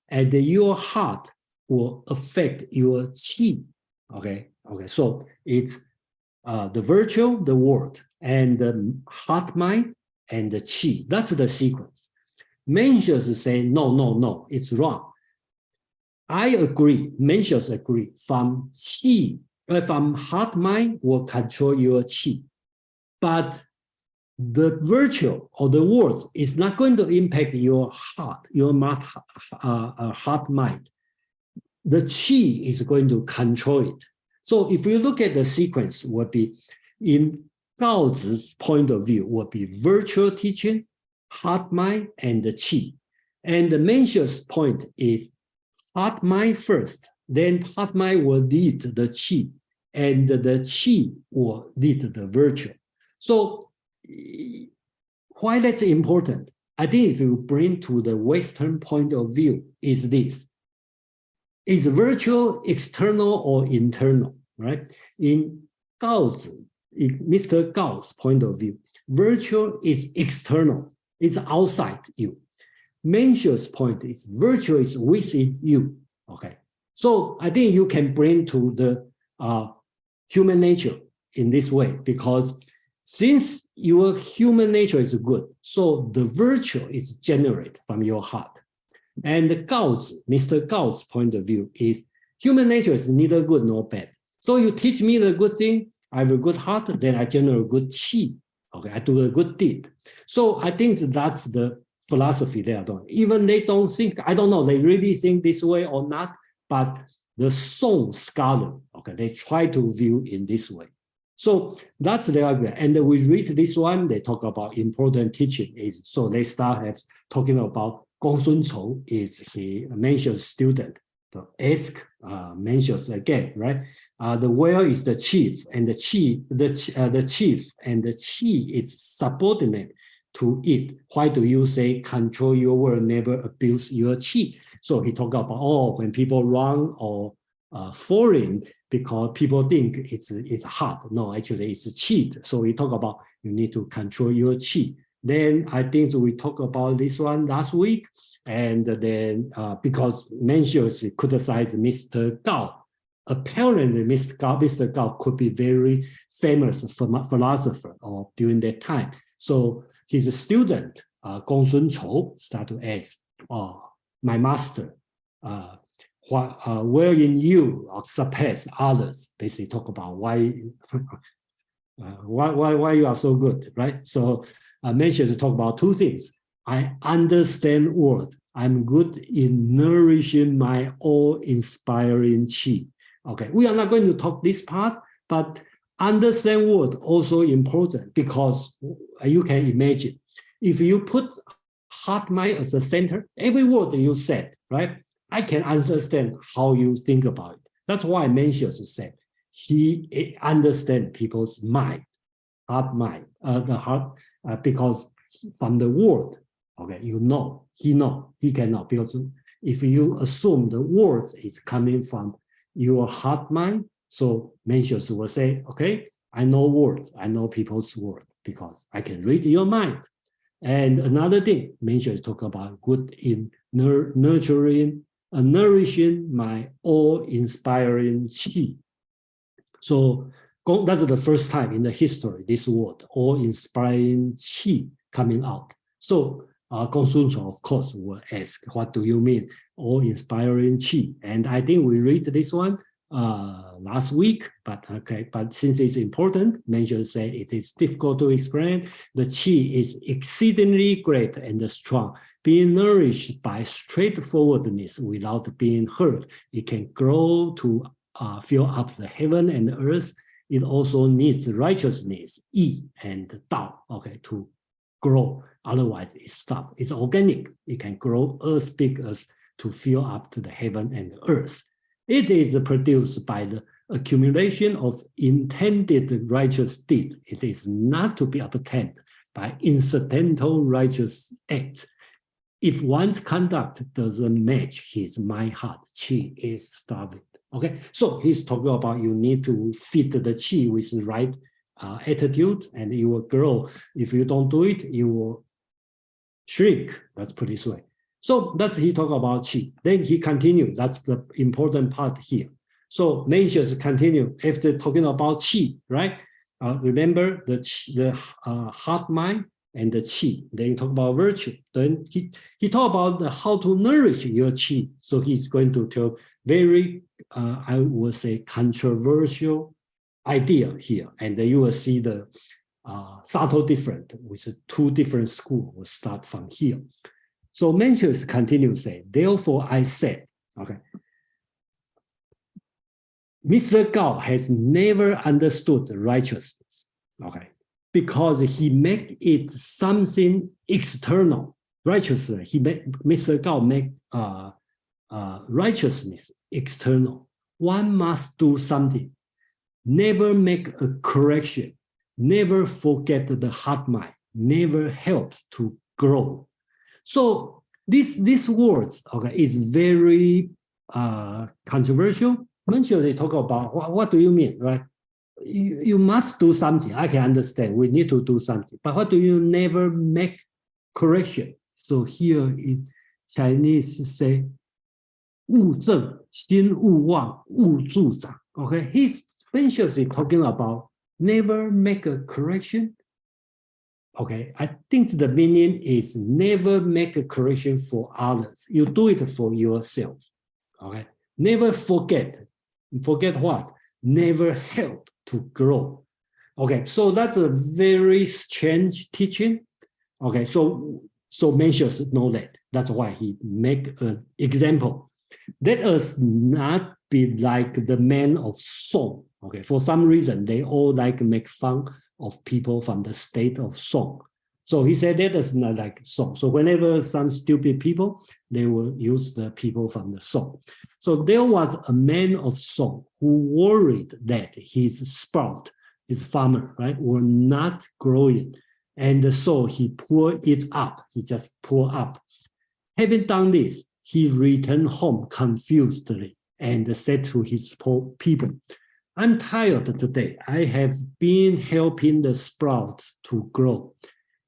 and your heart will affect your qi, okay? Okay, so it's the virtual, the word, and the heart mind, and the qi. That's the sequence. Mencius say, no, it's wrong. I agree, Mencius agree, from qi If I'm heart mind, will control your qi. But the virtue or the words is not going to impact your heart, your heart mind. The qi is going to control it. So if you look at the sequence, would be in Gaozi's point of view, would be virtual teaching, heart mind, and the qi. And the Mencius's point is heart mind first, then heart mind will lead the qi, and the qi will lead the virtue. So why that's important? I think if you bring to the Western point of view is this. Is virtue external or internal, right? In Gaozi, in Mr. Gao's point of view, virtue is external, it's outside you. Mencius's point is virtue is within you, okay? So I think you can bring to the human nature in this way, because since your human nature is good, so the virtue is generated from your heart. And Mr. Gao's point of view is human nature is neither good nor bad. So you teach me the good thing, I have a good heart, then I generate good qi. Okay, I do a good deed. So I think that's the philosophy they are doing. Even they don't think, I don't know, they really think this way or not, but the Song scholar, okay, they try to view in this way. So that's the argument. And we read this one, they talk about important teaching. So they start talking about Gong Sun Chou is he mentions student. So ask mentions again, right? The whale is the chief, and the chief and the qi is subordinate to it. Why do you say control your word, never abuse your qi? So he talked about when people run or falling because people think it's hard. No, actually it's a cheat. So we talk about you need to control your qi. Then I think we talked about this one last week, and then because Mencius criticized Mr. Gao, apparently Mr. Gao could be very famous philosopher or during that time. So his student, Gong Sun Chou, start to ask, my master, wherein you surpass others, basically talk about why you are so good, right? So Mencius talk about two things. I understand word. I'm good in nourishing my awe-inspiring qi. Okay, we are not going to talk this part, but understand word also important, because you can imagine if you put heart mind as the center, every word that you said, right? I can understand how you think about it. That's why Mencius said he understands people's mind, heart mind, the heart, because from the word, okay, he cannot, because if you assume the words is coming from your heart mind, so Mencius will say, okay, I know words, I know people's word, because I can read your mind. And another thing, Mencius talk about good in nourishing my awe-inspiring qi. So that's the first time in the history, this word, awe-inspiring qi, coming out. So Gong Sun Chou, of course, will ask, what do you mean, awe-inspiring qi? And I think we read this one last week, but since it's important, Mencius say it is difficult to explain. The qi is exceedingly great and strong, being nourished by straightforwardness without being hurt. It can grow to fill up the heaven and the earth. It also needs righteousness, yi and dao, okay, to grow. Otherwise, it's stuff. It's organic. It can grow as big as to fill up to the heaven and the earth. It is produced by the accumulation of intended righteous deed. It is not to be obtained by incidental righteous acts. If one's conduct doesn't match his mind heart, qi is starving. Okay, so he's talking about you need to feed the qi with the right attitude, and it will grow. If you don't do it, you will shrink. Let's put it this way. So that's he talk about qi. Then he continued. That's the important part here. So Mencius continue after talking about qi, right? Remember the heart mind and the qi. Then he talk about virtue. Then he talk about how to nourish your qi. So he's going to tell very, I would say, controversial idea here. And then you will see the subtle difference, which is two different schools will start from here. So Mencius continues to say, therefore I said, okay, Mr. Gao has never understood righteousness, okay, because he make it something external. Righteousness, Mr. Gao make righteousness external. One must do something. Never make a correction. Never forget the heart mind. Never help to grow. So these words, okay, is very controversial. Mencius, they talk about what do you mean, right? You must do something. I can understand. We need to do something. But what do you never make correction? So here is Chinese say, 勿正, 心勿忘, 勿助长. Okay, Mencius is talking about never make a correction. Okay, I think the meaning is never make a correction for others. You do it for yourself. Okay, never forget. Forget what? Never help to grow. Okay, so that's a very strange teaching. Okay, so Mencius know that. That's why he make an example. Let us not be like the men of Song. Okay, for some reason, they all like make fun of people from the state of Song. So he said, let us not like Song. So whenever some stupid people, they will use the people from the Song. So there was a man of Song who worried that his sprout, his farmer, right, were not growing. And so he poured it up. He just poured up. Having done this, he returned home confusedly and said to his people, I'm tired today. I have been helping the sprouts to grow.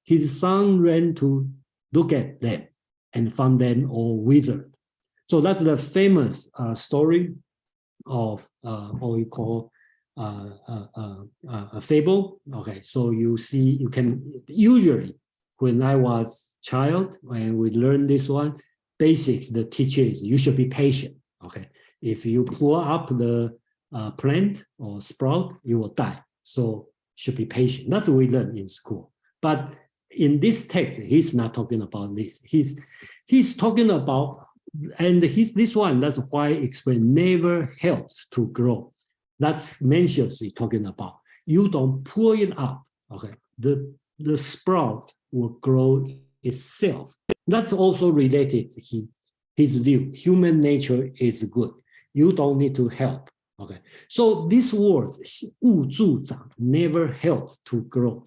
His son ran to look at them and found them all withered. So that's the famous story of what we call a fable. Okay, so you see, you can usually, when I was child, when we learned this one, basics, the teacher is you should be patient. Okay, if you pour up the plant or sprout, you will die. So should be patient. That's what we learn in school. But in this text, he's not talking about this. He's talking about, and this one, that's why I explain never helps to grow. That's Mencius is talking about. You don't pour it up, okay? The sprout will grow itself. That's also related to his view. Human nature is good. You don't need to help, okay? So this word, 勿助长, never helps to grow.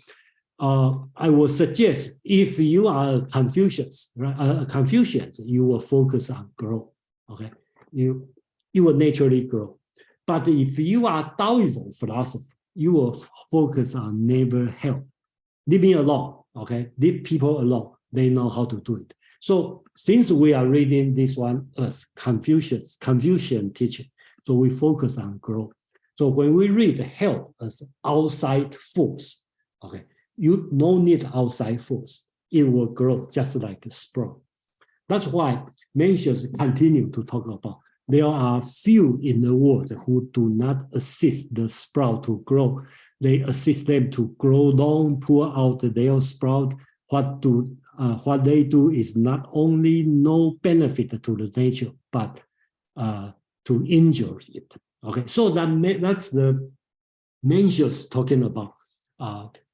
I would suggest if you are a Confucius, right, Confucians, you will focus on growth. Okay, you will naturally grow. But if you are Taoism philosopher, you will focus on never help. Leave me alone. Okay, leave people alone. They know how to do it. So since we are reading this one as Confucian teaching, so we focus on growth. So when we read help as outside force, okay, you no need outside force. It will grow just like a sprout. That's why Mencius continue to talk about there are few in the world who do not assist the sprout to grow. They assist them to grow long, pour out their sprout. What they do is not only no benefit to the nature, but to injure it. Okay, so that's the Mencius talking about.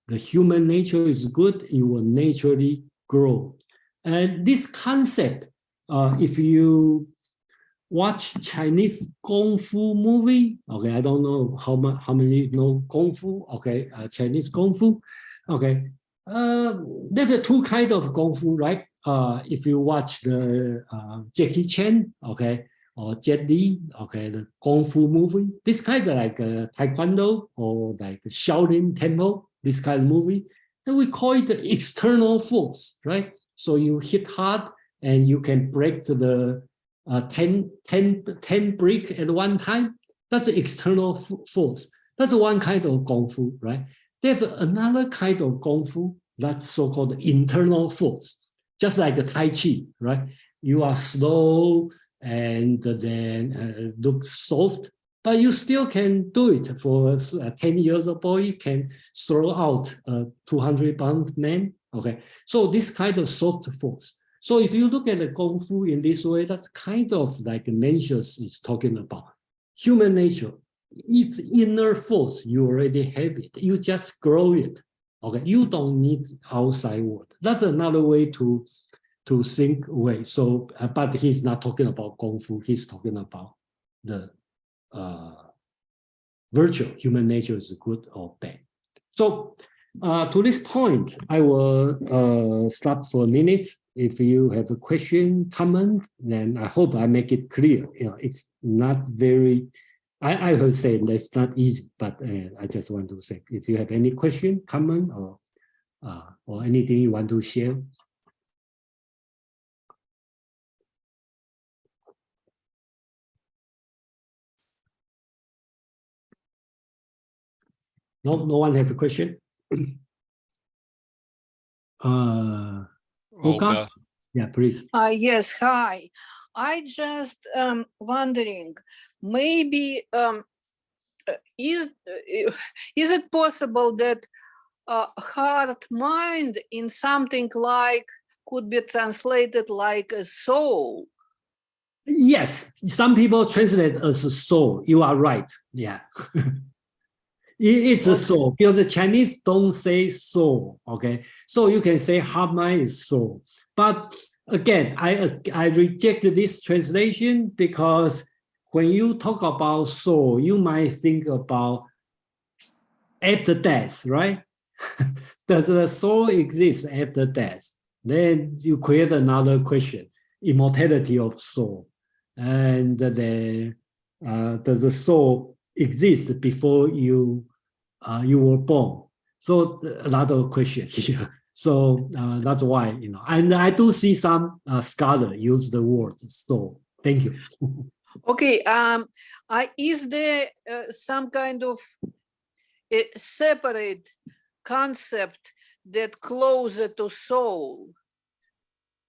The human nature is good, you will naturally grow. And this concept, if you watch Chinese Kung Fu movie, okay, I don't know how many know Kung Fu, okay, Chinese Kung Fu, okay. There's two kinds of Kung Fu, right? If you watch the Jackie Chan, okay, or Jet Li, okay, the Kung Fu movie, this kind of like Taekwondo or like Shaolin Temple, this kind of movie, and we call it the external force, right? So you hit hard and you can break the 10 brick at one time. That's the external force. That's one kind of Kung Fu, right? There's another kind of Kung Fu. That's so-called internal force, just like the Tai Chi, right? You are slow and then look soft, but you still can do it. For a 10-year-old boy can throw out a 200-pound man. Okay, so this kind of soft force. So if you look at the Kung Fu in this way, that's kind of like Mencius is talking about. Human nature, it's inner force, you already have it. You just grow it. Okay, you don't need outside world. That's another way to think way. So, but he's not talking about Kung Fu. He's talking about the virtual human nature is good or bad. So, to this point, I will stop for a minute. If you have a question, comment, then I hope I make it clear. You know, it's not very. I would say that's not easy, but I just want to say, if you have any question, comment, or anything you want to share. No one have a question. Oka? Yeah, please. Yes, hi. I just wondering, maybe is it possible that heart mind in something like could be translated like a soul? Yes, some people translate as a soul. You are right. Yeah. It's a soul because the Chinese don't say soul. Okay, so you can say heart mind is soul. But again, I reject this translation because when you talk about soul, you might think about after death, right? Does the soul exist after death? Then you create another question: immortality of soul, and then does the soul exist before you were born? So a lot of questions here. So that's why, you know, and I do see some scholars use the word soul. Thank you. Okay. Is there some kind of a separate concept that closer to soul?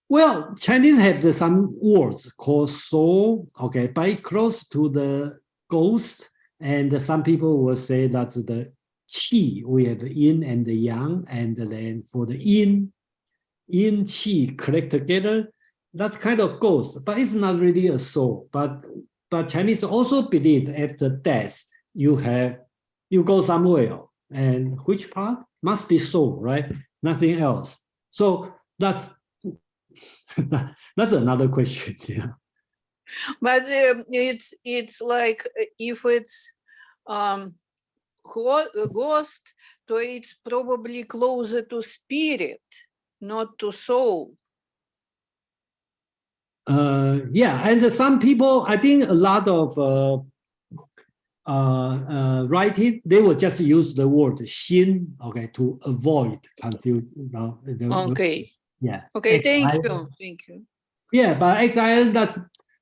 Well, Chinese have some words called soul, okay, but it close to the ghost, and some people will say that's the qi. We have the yin and the yang, and then for the yin qi collect together, that's kind of ghost, but it's not really a soul. But Chinese also believe after death you go somewhere, and which part must be soul, right? Nothing else. So that's another question. Yeah. But it's like if it's ghost, so it's probably closer to spirit, not to soul. Yeah, and some people, I think a lot of writing, they will just use the word xin, okay, to avoid confusion. Okay. Yeah. Okay. Thank XIN. you. Thank you. Yeah, but XIN,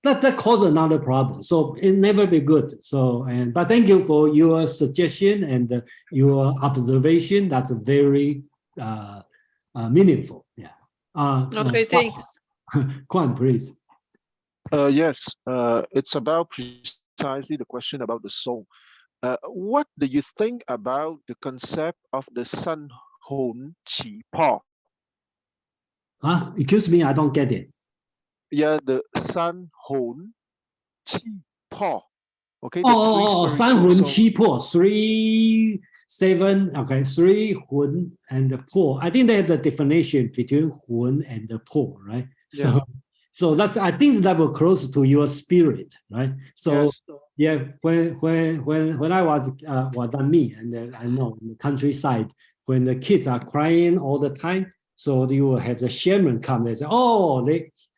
that causes another problem. So it never be good. So but thank you for your suggestion and your observation. That's very meaningful. Yeah. Okay. Thanks. Quan, please. Yes, it's about precisely the question about the soul. What do you think about the concept of the sun hon qi po? Excuse me, I don't get it. Yeah, the sun hon qi po. Okay, the Oh, three 三 spiritual 魂 souls. 七魄 3, 7, okay, 3 魂 and the 魄. I think they have the definition between 魂 and the 魄, right? Yeah. So that's, I think that will close to your spirit, right? So Yes. yeah, when I was me, and I know in the countryside, when the kids are crying all the time, so you will have the shaman come and say, oh,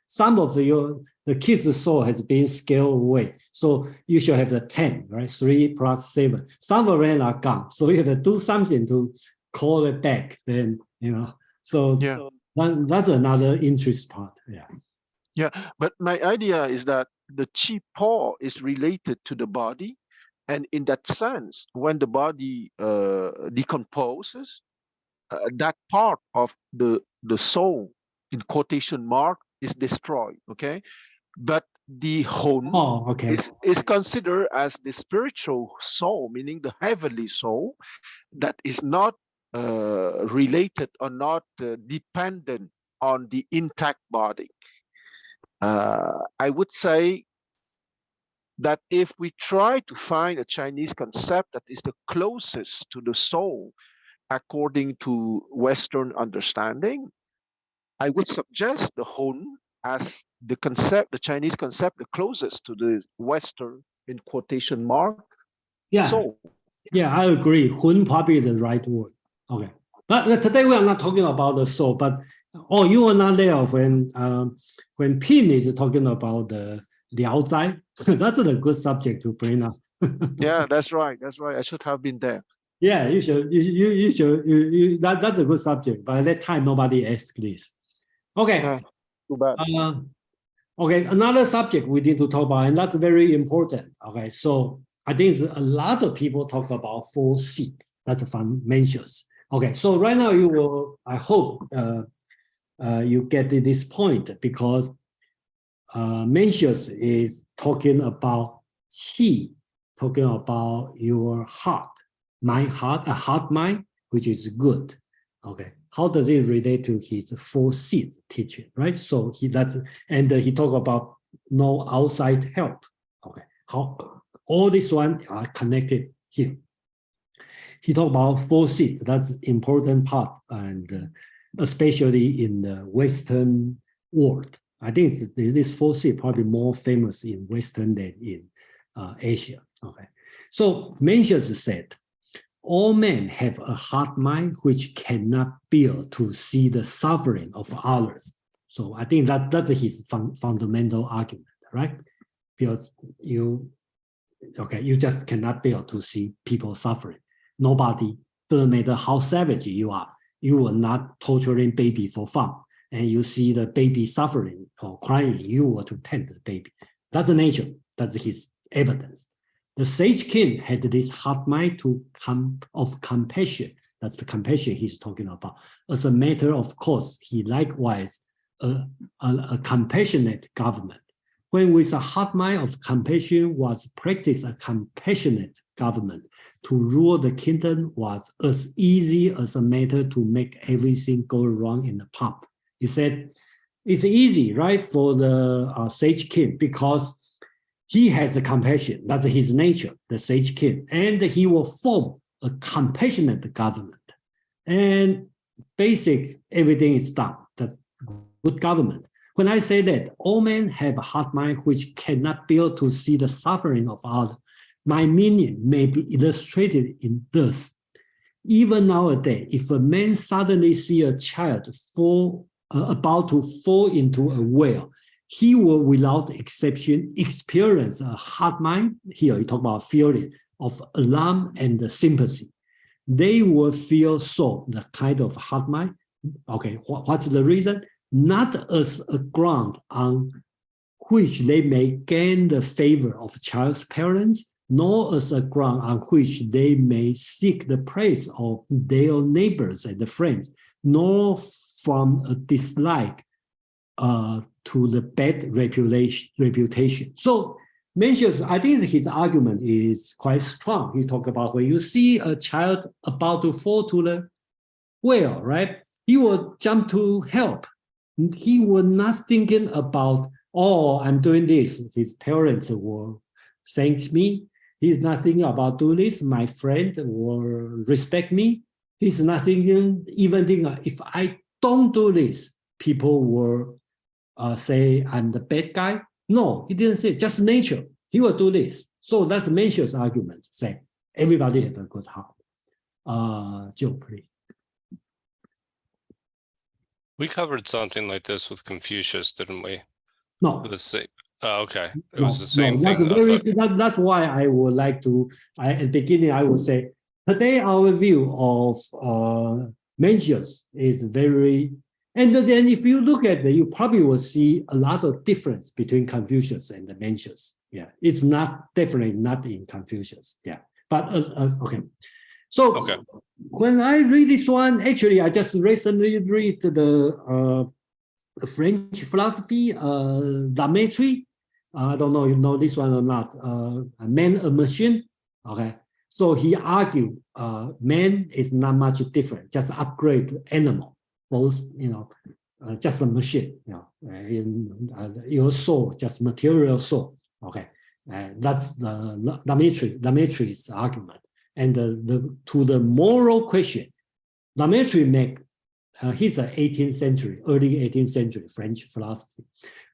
some of the kids' soul has been scaled away. So you should have the 10, right? 3 plus 7. Some of them are gone. So you have to do something to call it back. Then, you know, so Yeah. that's another interest part. Yeah. Yeah. But my idea is that the qi po is related to the body. And in that sense, when the body decomposes, that part of the soul, in quotation mark, is destroyed. Okay, but the hon Oh, okay. is considered as the spiritual soul, meaning the heavenly soul that is not related or not dependent on the intact body. I would say that if we try to find a Chinese concept that is the closest to the soul according to Western understanding, I would suggest the Hon as the concept, the Chinese concept, the closest to the Western, in quotation mark, Yeah, soul. yeah, I agree. Hun probably is the right word. Okay. But today we are not talking about the soul, but you were not there when Pin is talking about the Liao Zai. That's a good subject to bring up. Yeah, that's right. That's right. I should have been there. Yeah, you should. You should. That's a good subject. But at that time, nobody asked this. Okay. Too bad. Okay. Another subject we need to talk about, and that's very important. Okay. So I think a lot of people talk about 4 seats. That's fun mentions. Okay. So right now you will. I hope you get to this point because mentions is talking about qi, talking about your heart. My heart, a heart mind, which is good. Okay, how does it relate to his 4 seats teaching, right? So he talk about no outside help. Okay, how all this one are connected here. He talked about 4 seats. That's important part, and especially in the Western world. I think this 4 seats probably more famous in Western than in Asia. Okay, so Mencius said, all men have a heart mind which cannot bear to see the suffering of others. So I think that's his fundamental argument, right? Because you just cannot bear to see people suffering. Nobody, doesn't matter how savage you are, you are not torturing baby for fun. And you see the baby suffering or crying, you were to tend the baby. That's the nature. That's his evidence. The sage king had this heart mind of compassion. That's the compassion he's talking about. As a matter of course, he likewise a compassionate government. When with a heart mind of compassion was practiced a compassionate government, to rule the kingdom was as easy as a matter to make everything go wrong in the pub. He said, it's easy, right, for the sage king because he has a compassion. That's his nature, the sage king. And he will form a compassionate government. And basic, everything is done. That's good government. When I say that all men have a heart mind which cannot bear to see the suffering of others, my meaning may be illustrated in this. Even nowadays, if a man suddenly see a child about to fall into a well, he will, without exception, experience a heart mind. Here you talk about feeling of alarm and sympathy. They will feel so, the kind of heart mind. Okay, what's the reason? Not as a ground on which they may gain the favor of child's parents, nor as a ground on which they may seek the praise of their neighbors and friends, nor from a dislike to the bad reputation. So Mencius, I think his argument is quite strong. He talked about when you see a child about to fall to the well, right? He will jump to help. He was not thinking about, oh, I'm doing this. His parents will thank me. He's not thinking about doing this. My friend will respect me. He's not thinking, even thinking, if I don't do this, people will say I'm the bad guy. No, he didn't say, just nature. He will do this. So that's Mencius' argument, say everybody has a good heart. Joe, please. We covered something like this with Confucius, didn't we? No. Okay. It was the same that's thing. That's why I would like to, at the beginning, I would say, today our view of Mencius is very, and then if you look at it, you probably will see a lot of difference between Confucius and the Mencius. Yeah, it's not, definitely not in Confucius. Yeah, but okay. So When I read this one, actually, I just recently read the French philosophy, Lamaitre. I don't know if you know this one or not. Man a machine. Okay, so he argued man is not much different, just upgrade animal. Both, just a machine. Your soul, just material soul. Okay, that's the Lamaitri's argument. And to the moral question, Lamaitre make he's an 18th century, early 18th century French philosophy.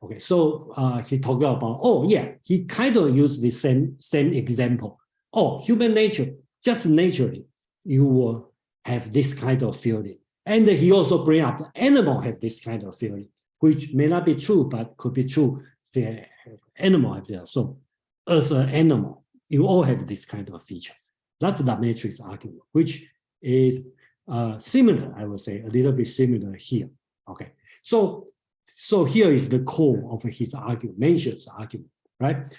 Okay, so he talked about, oh yeah, he kind of used the same example. Oh, human nature, just naturally, you will have this kind of feeling. And he also bring up animal have this kind of feeling, which may not be true, but could be true. The animal have that. So as an animal, you all have this kind of feature. That's the matrix argument, which is similar, I would say, a little bit similar here. Okay, so here is the core of his argument, Mencius's argument, right?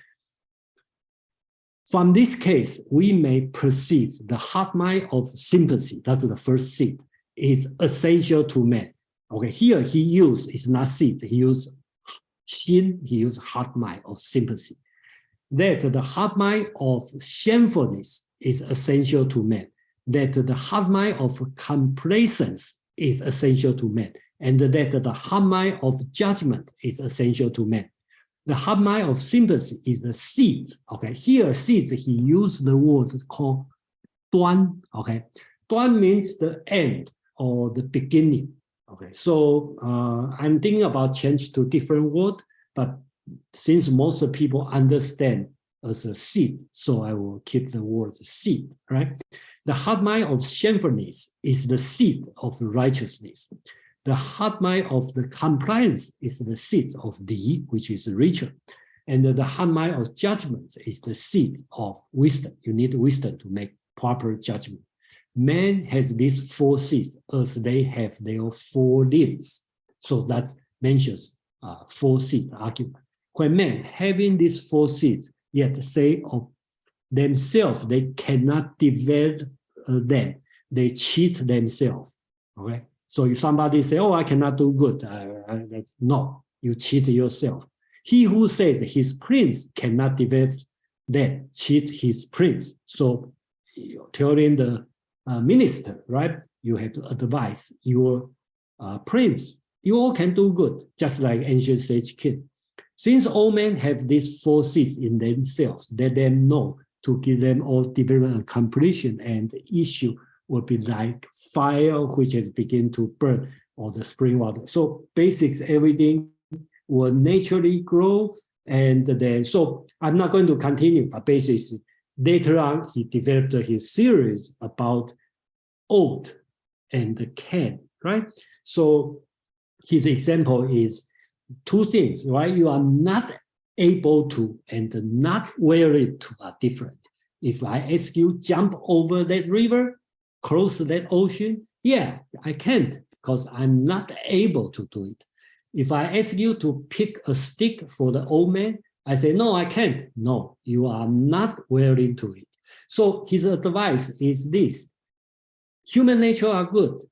From this case, we may perceive the heart mind of sympathy, that's the first seed, is essential to man. Okay, here he used, it's not seed, he used xin, he used heart mind of sympathy. That the heart mind of shamefulness is essential to man. That the heart mind of complacence is essential to man. And that the heart mind of judgment is essential to man. The heart mind of sympathy is the seed. Okay, here seeds, he used the word called duan. Okay, duan means the end or the beginning. Okay, so I'm thinking about change to different word, but since most people understand as a seed, so I will keep the word seed, right? The heart mind of shamefulness is the seed of righteousness. The heart mind of the compliance is the seed of Li, which is richer. And the heart mind of judgment is the seed of wisdom. You need wisdom to make proper judgment. Man has these four seeds as they have their four limbs. So that's Mencius's four seed argument. When men having these four seeds, yet say of themselves, they cannot develop them. They cheat themselves. Okay. So if somebody say, "Oh, I cannot do good," no, you cheat yourself. He who says his prince cannot develop them, cheat his prince. So telling the minister, right? You have to advise your prince. You all can do good, just like ancient sage king. Since all men have these four seeds in themselves, let them know to give them all development and completion, and the issue will be like fire which has begun to burn, or the spring water. So basics, everything will naturally grow. And then, so I'm not going to continue, but basically later on he developed his series about ought and can, right? So his example is two things, right? You are not able to and not willing to are different. If I ask you jump over that river, cross that ocean, yeah, I can't because I'm not able to do it. If I ask you to pick a stick for the old man, I say, no, I can't. No, you are not willing to it. So his advice is this: human nature are good.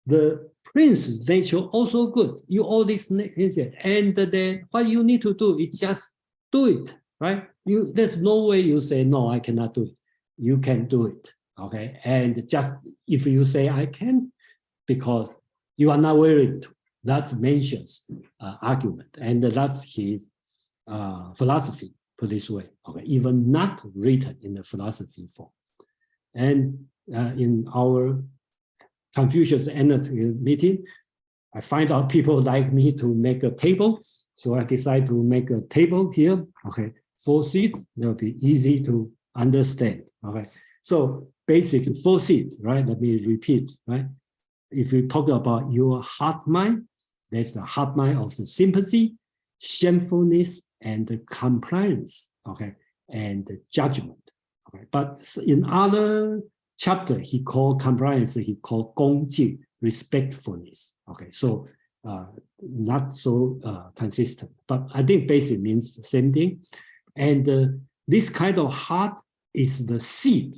The prince's nature also good. You all these things, and then what you need to do is just do it, right? There's no way you say, no, I cannot do it. You can do it, okay? And just if you say I can, because you are not willing to, that's Mencius's argument, and that's his philosophy, put this way, okay? Even not written in the philosophy form. And in our Confucius annual meeting, I find out people like me to make a table. So I decide to make a table here. Okay, 4 seats, that will be easy to understand. Okay, so basically 4 seats, right? Let me repeat, right? If you talk about your heart mind, there's the heart mind of the sympathy, shamefulness, and the compliance, okay, and the judgment. Okay, but in other chapter, he called compliance, he called 恭敬, respectfulness. Okay, so not so consistent, but I think basically means the same thing. And this kind of heart is the seed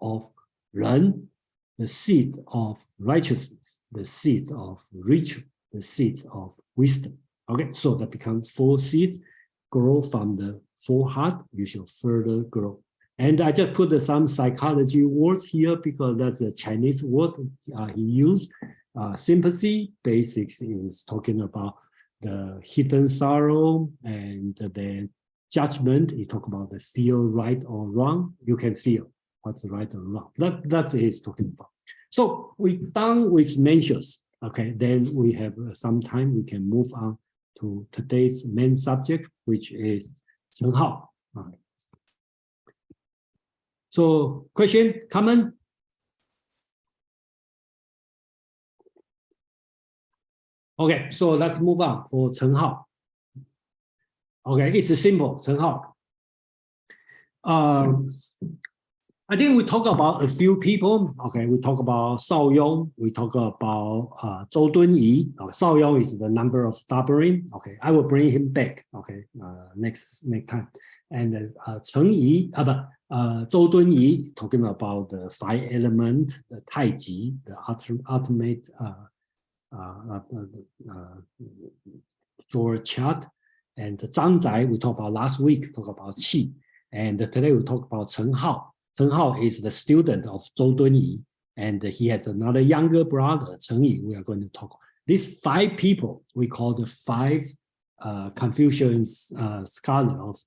of 仁, the seed of righteousness, the seed of ritual, the seed of wisdom. Okay, so that becomes 4 seeds, grow from the 4 heart, you shall further grow. And I just put some psychology words here because that's a Chinese word he used. Sympathy, basics is talking about the hidden sorrow, and then judgment is talking about the feel right or wrong. You can feel what's right or wrong. That is talking about. So we're done with measures. Okay, then we have some time, we can move on to today's main subject, which is Cheng Hao. Okay. So question, comment? Okay, so let's move on for Cheng Hao. Okay, it's simple, Cheng Hao. I think we talk about a few people. Okay, we talk about Shaoyong. We talk about Zhou Dunyi. Shaoyong is the number of stubborn. Okay, I will bring him back. Okay, next time. And Cheng Yi, Zhou Dunyi talking about the 5 element, the Taiji, the ultimate draw chart. And Zhang Zai we talked about last week. Talk about Qi. And today we talk about Cheng Hao. Cheng Hao is the student of Zhou Dunyi, and he has another younger brother, Cheng Yi. We are going to talk. These 5 people, we call the 5 Confucian scholars of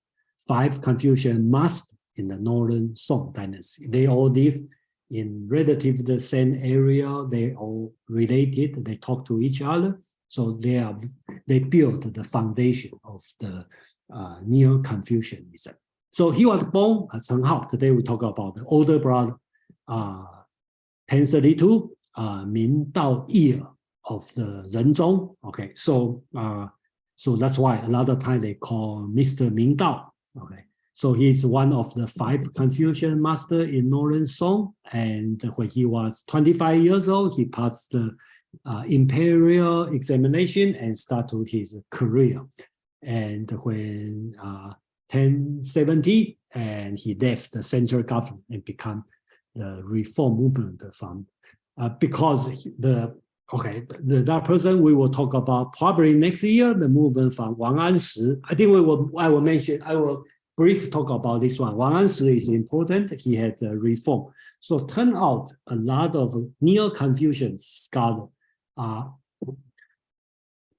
5 Confucian masters in the Northern Song dynasty. They all live in relatively the same area. They all related. They talk to each other. So they built the foundation of the Neo-Confucianism. So he was born at Cheng Hao. Today we talk about the older brother, 1032, Min Dao Yi of the Renzong. Okay, so that's why a lot of time they call Mr. Ming Dao. Okay, so he's one of the 5 Confucian master in Northern Song. And when he was 25 years old, he passed the imperial examination and started his career. And when 1070, and he left the central government and become the reform movement from because that person we will talk about probably next year, the movement from Wang Anshi. I think I will briefly talk about this one. Wang Anshi is important. He had a reform. So turn out a lot of Neo-Confucian scholars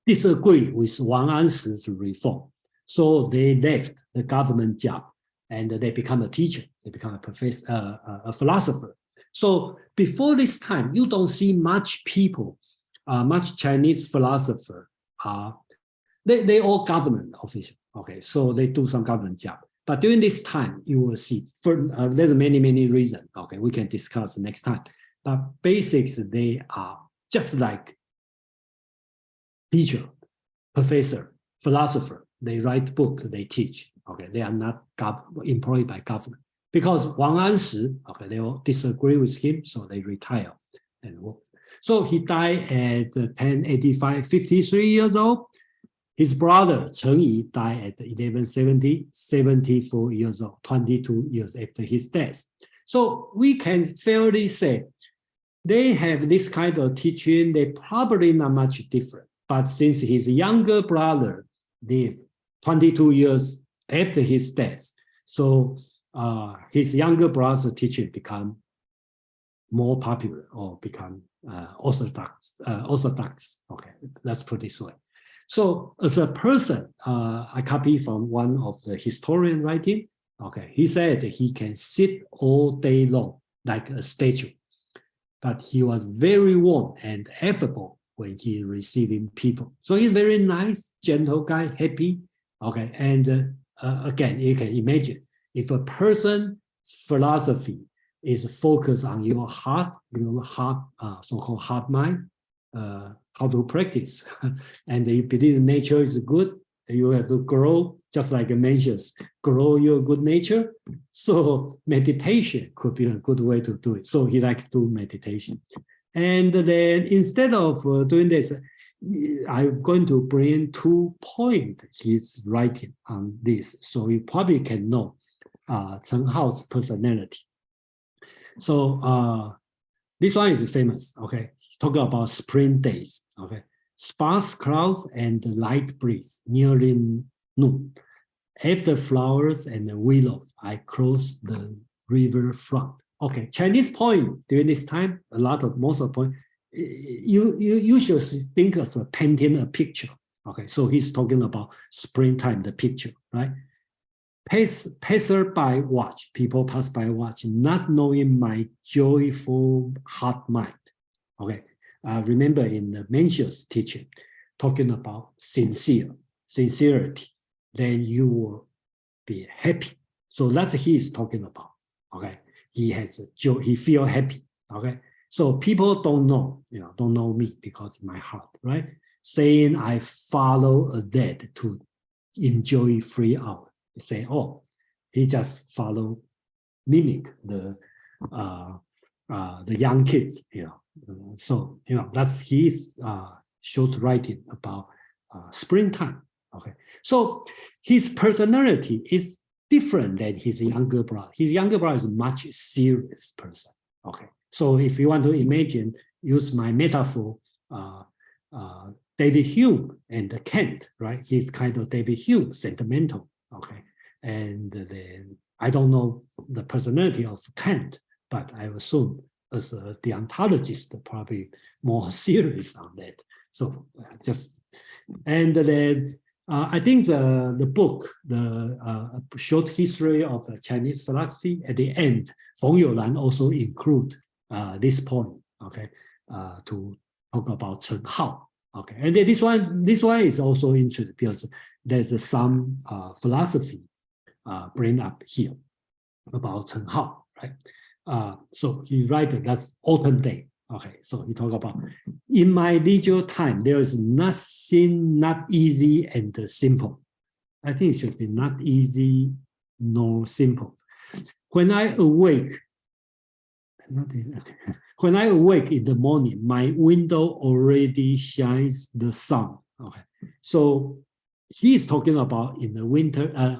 disagree with Wang Anshi's reform. So they left the government job and they become a teacher. They become a professor, a philosopher. So before this time, you don't see much people, much Chinese philosopher. They all government official. Okay, so they do some government job. But during this time, you will see there's many reasons. Okay, we can discuss next time. But basics, they are just like teacher, professor, philosopher. They write book, they teach. Okay, they are not employed by government. Because Wang Anshi, okay, they all disagree with him, so they retire and work. So he died at 1085, 53 years old. His brother, Cheng Yi, died at 1170, 74 years old, 22 years after his death. So we can fairly say they have this kind of teaching, they probably not much different. But since his younger brother lived 22 years after his death, so his younger brother's teaching become more popular or become orthodox. Okay, let's put it this way. So as a person, I copy from one of the historian writing. Okay, he said he can sit all day long like a statue, but he was very warm and affable when he receiving people. So he's very nice, gentle guy, happy. Okay, and again, you can imagine if a person's philosophy is focused on your heart, so-called heart mind, how to practice, and you believe nature is good, you have to grow, just like it mentions, grow your good nature. So meditation could be a good way to do it. So he likes to do meditation. And then instead of doing this, I'm going to bring 2 points he's writing on this. So you probably can know Cheng Hao's personality. So This one is famous, okay? Talk about spring days, okay? Sparse clouds and light breeze nearly noon. After flowers and the willows, I cross the river front. Okay, Chinese poem during this time, most of the poem, you usually think of painting a picture. Okay, so he's talking about springtime, the picture, right? Passer-by watch, people pass by watch, not knowing my joyful heart mind. Okay, remember in the Mencius teaching, talking about sincerity, then you will be happy. So that's what he's talking about. Okay, he has a joy, he feel happy. Okay, so people don't know me because my heart, right? Saying I follow a dad to enjoy free hour. They say, oh, he just mimic the young kids, So that's his short writing about springtime. Okay, so his personality is different than his younger brother. His younger brother is a much serious person. Okay, so if you want to imagine, use my metaphor, David Hume and Kant, right? He's kind of David Hume, sentimental. Okay, and then I don't know the personality of Kant, but I assume as a deontologist, probably more serious on that. So and then I think the book, the short history of Chinese philosophy, at the end, Feng Youlan also include this point, okay, to talk about Cheng Hao. Okay, and then this one is also interesting because there's some philosophy bring up here about Cheng Hao, right? So he write that's autumn day. Okay, so he talk about in my leisure time there is nothing not easy and simple. I think it should be not easy nor simple. When I awake. When I awake in the morning, my window already shines the sun. Okay, so he's talking about in the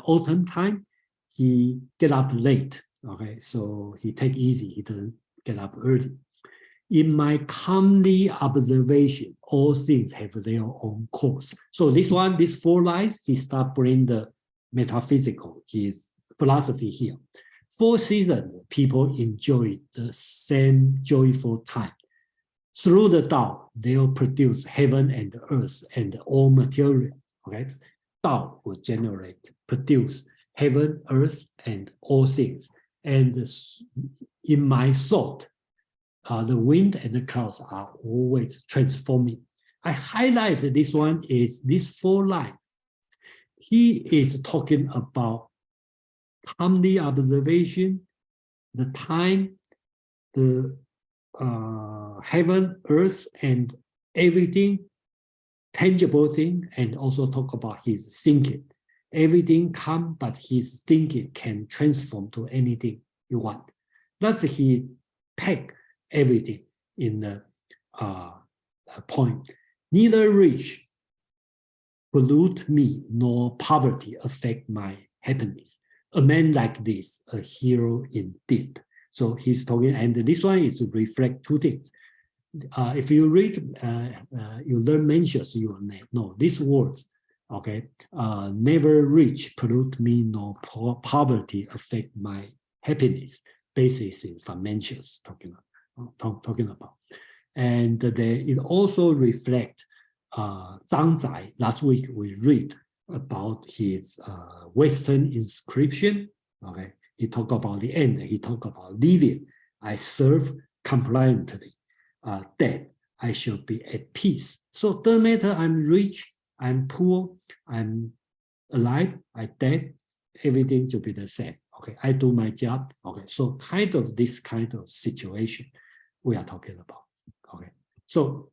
autumn time, he get up late. Okay, so he take easy, he doesn't get up early. In my calmly observation, all things have their own course. So this 4 lines, he start bringing the metaphysical, his philosophy here. 4 seasons, people enjoy the same joyful time. Through the Tao, they'll produce heaven and earth and all material. Okay, Tao will produce heaven, earth, and all things. And in my thought, the wind and the clouds are always transforming. I highlight this one is this 4 line. He is talking about calmly observation, the time, the heaven, earth, and everything, tangible thing, and also talk about his thinking. Everything come, but his thinking can transform to anything you want. That's he pack everything in the point. Neither rich pollute me, nor poverty affect my happiness. A man like this, a hero indeed. So he's talking, and this one is to reflect 2 things. If you read, you learn Mencius, you will know these words. Okay, never rich pollute me, nor poverty affect my happiness. Basis is from Mencius talking about, and it also reflects Zhang Zai. Last week we read about his Western inscription. Okay, he talked about the end. He talked about living. I serve compliantly. Dead, I shall be at peace. So doesn't matter I'm rich, I'm poor, I'm alive, I dead. Everything should be the same. Okay, I do my job. Okay, so this kind of situation we are talking about. Okay, so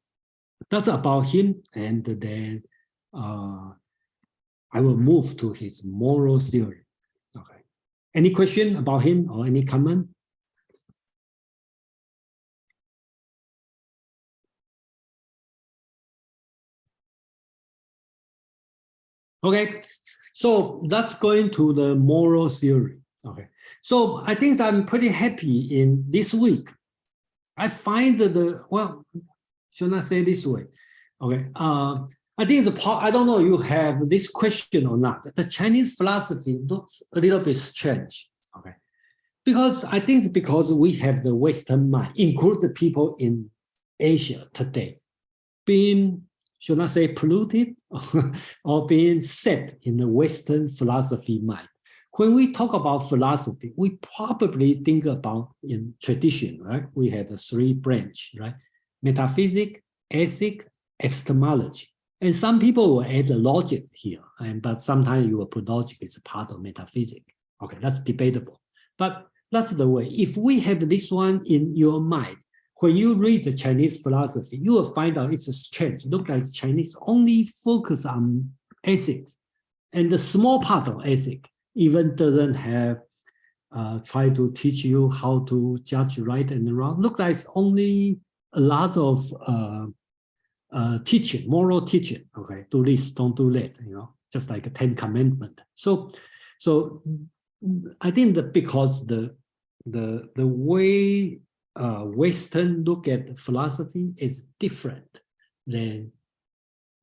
that's about him, and then I will move to his moral theory. Okay. Any question about him or any comment? Okay, so that's going to the moral theory. Okay, so I think I'm pretty happy in this week. I find that well, should I say this way? Okay. I think it's I don't know you have this question or not. The Chinese philosophy looks a little bit strange. Okay. Because I think it's because we have the Western mind, include the people in Asia today, being, should I say, polluted or being set in the Western philosophy mind. When we talk about philosophy, we probably think about in tradition, right? We had the three branch, right? Metaphysics, ethics, epistemology. And some people will add the logic here, but sometimes you will put logic as a part of metaphysics. Okay, that's debatable. But that's the way. If we have this one in your mind, when you read the Chinese philosophy, you will find out it's strange. Look like Chinese only focus on ethics. And the small part of ethics even doesn't have try to teach you how to judge right and wrong. Look like it's only a lot of teaching, moral teaching. Okay, do this, don't do that. You know, just like a 10 Commandments. So I think that because the way Western look at philosophy is different than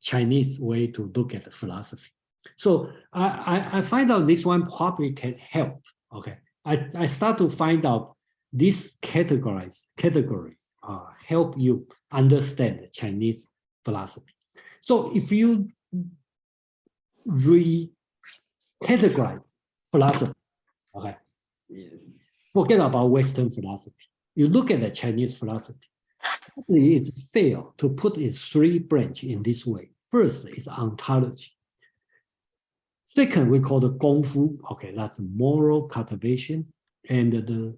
Chinese way to look at philosophy. So I find out this one probably can help. Okay, I start to find out this category help you understand the Chinese philosophy. So if you re-categorize philosophy, okay, forget about Western philosophy. You look at the Chinese philosophy, it's fair to put its three branches in this way. First is ontology. Second, we call the Gongfu. Okay, that's moral cultivation. And the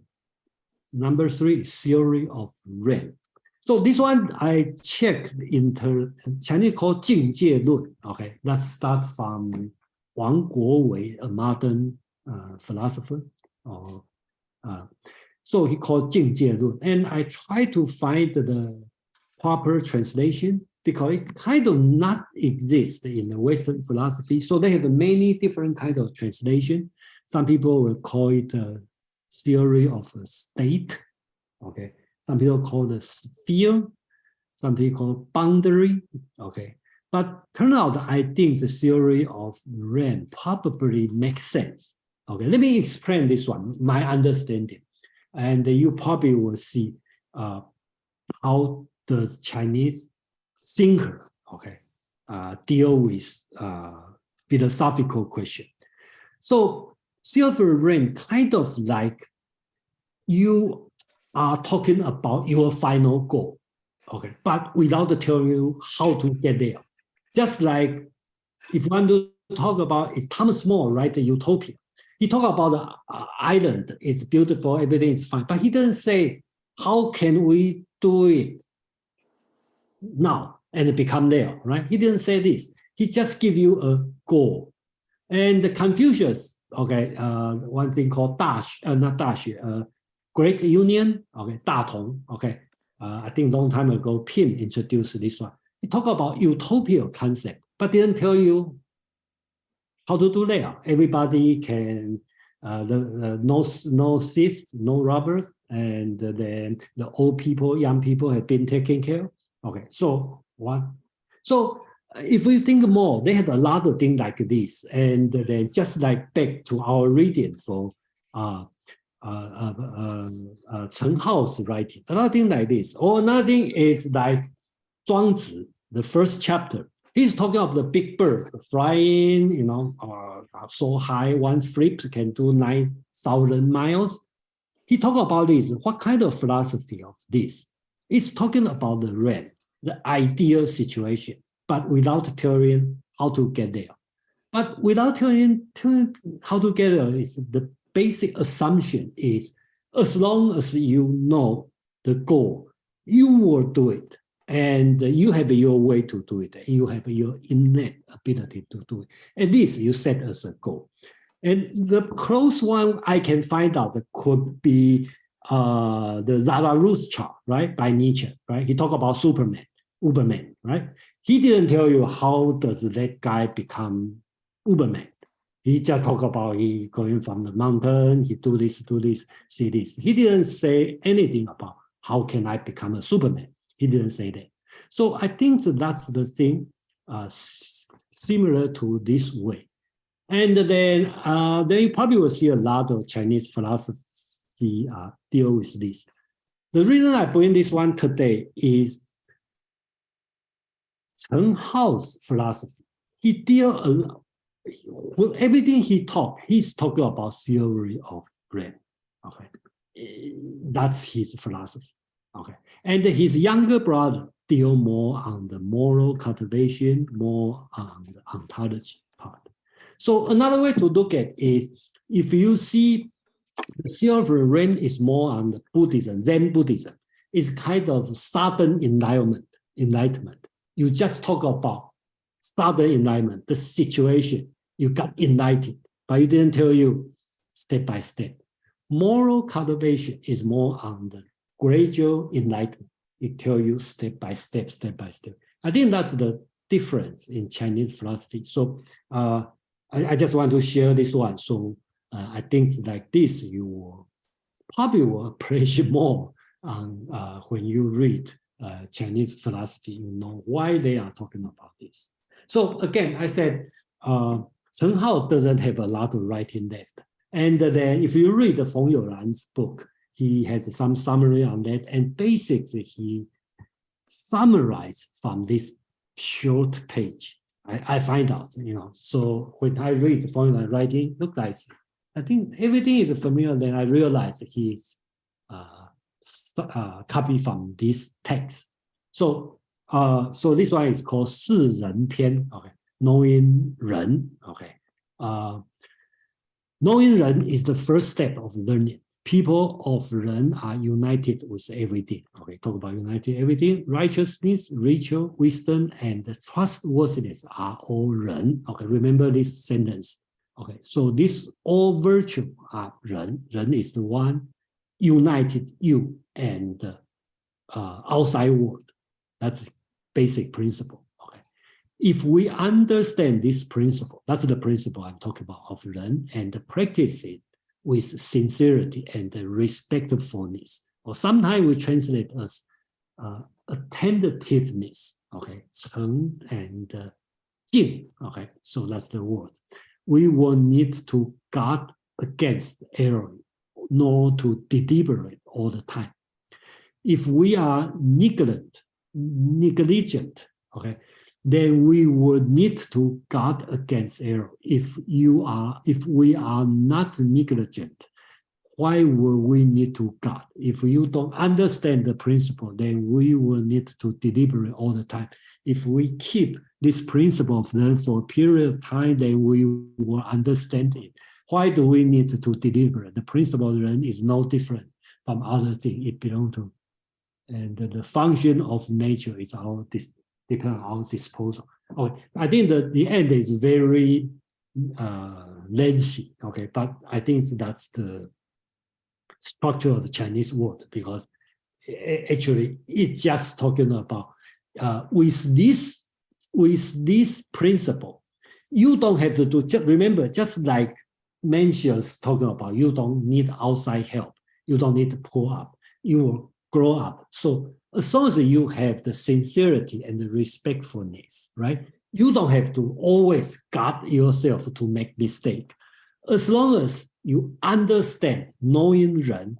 number three is theory of realm. So this one I checked in Chinese called 境界论. Okay, let's start from Wang Guowei, a modern philosopher. So he called 境界论. And I try to find the proper translation because it kind of not exist in the Western philosophy. So they have many different kinds of translation. Some people will call it a theory of a state. Okay. Some people call it sphere. Some people call it boundary. Okay. But turn out, I think the theory of realm probably makes sense. Okay. Let me explain this one, my understanding. And you probably will see how does Chinese thinker, okay, deal with philosophical question. So theory of realm kind of like you are talking about your final goal, okay, but without telling you how to get there. Just like if you want to talk about, it's Thomas More, right, the utopia. He talked about the island, it's beautiful, everything is fine, but he doesn't say, how can we do it now and become there, right? He didn't say this. He just give you a goal. And the Confucius, okay, one thing called Great Union, okay, 大同, okay. I think long time ago, Pin introduced this one. He talked about utopia concept, but didn't tell you how to do that. Everybody can, no thieves, no robbers, and then the old people, young people have been taken care of. Okay, so what? So if we think more, they have a lot of things like this, and then just like back to our reading for Cheng Hao's writing, another thing like this, or another thing is like Zhuangzi, the first chapter. He's talking of the big bird flying, you know, so high, one flip can do 9,000 miles. He talked about this. What kind of philosophy of this? It's talking about the realm, the ideal situation, but without telling how to get there. But without telling how to get there, is the basic assumption is as long as you know the goal, you will do it. And you have your way to do it. You have your innate ability to do it. At least you set as a goal. And the close one I can find out could be the Zarathustra, right, by Nietzsche, right? He talked about Superman, Uberman, right? He didn't tell you how does that guy become Uberman. He just talked about he going from the mountain, he do this, see this. He didn't say anything about how can I become a Superman? He didn't say that. So I think that's the thing, similar to this way. And then you probably will see a lot of Chinese philosophy deal with this. The reason I bring this one today is Cheng Hao's philosophy. He deal a lot, everything he's talking about theory of brain. Okay, that's his philosophy. Okay, and his younger brother deal more on the moral cultivation, more on the ontology part. So another way to look at is if you see the theory of brain is more on the Buddhism, Zen Buddhism. It's kind of sudden enlightenment. You just talk about sudden enlightenment, the situation, you got enlightened, but you didn't tell you step by step. Moral cultivation is more on the gradual enlightenment. It tells you step by step, step by step. I think that's the difference in Chinese philosophy. So I just want to share this one. So I think like this, you will probably will appreciate more when you read Chinese philosophy, you know why they are talking about this. So again, I said Cheng Hao doesn't have a lot of writing left. And then if you read the Feng Youlan's book, he has some summary on that. And basically he summarized from this short page. I find out, you know, so when I read the Feng Youlan writing, look like, I think everything is familiar, then I realize he's copy from this text. So so this one is called 识人篇, okay, knowing 人, okay. Knowing 人 is the first step of learning. People of 人 are united with everything. Okay, talk about united everything. Righteousness, ritual, wisdom, and trustworthiness are all 人. Okay, remember this sentence. Okay, so this all virtue are 人. 人 is the one united you and outside world. That's basic principle. Okay, if we understand this principle, that's the principle I'm talking about of 人, and practice it with sincerity and respectfulness, or sometimes we translate as attentiveness. Okay, 诚 and 敬. Okay, so that's the word. We will need to guard against error, nor to deliberate all the time. If we are negligent, okay, then we would need to guard against error. If we are not negligent, why will we need to guard? If you don't understand the principle, then we will need to deliberate all the time. If we keep this principle of learn for a period of time, then we will understand it. Why do we need to deliberate? The principle of learn is no different from other things it belongs to. And the function of nature is depend on our disposal. Okay, I think that the end is very lengthy. Okay, but I think that's the structure of the Chinese word, because actually it's just talking about with this principle, you don't have to do. Remember, just like Mencius talking about, you don't need outside help. You don't need to pull up. You will grow up. So as long as you have the sincerity and the respectfulness, right? You don't have to always guard yourself to make mistake. As long as you understand, knowing 人,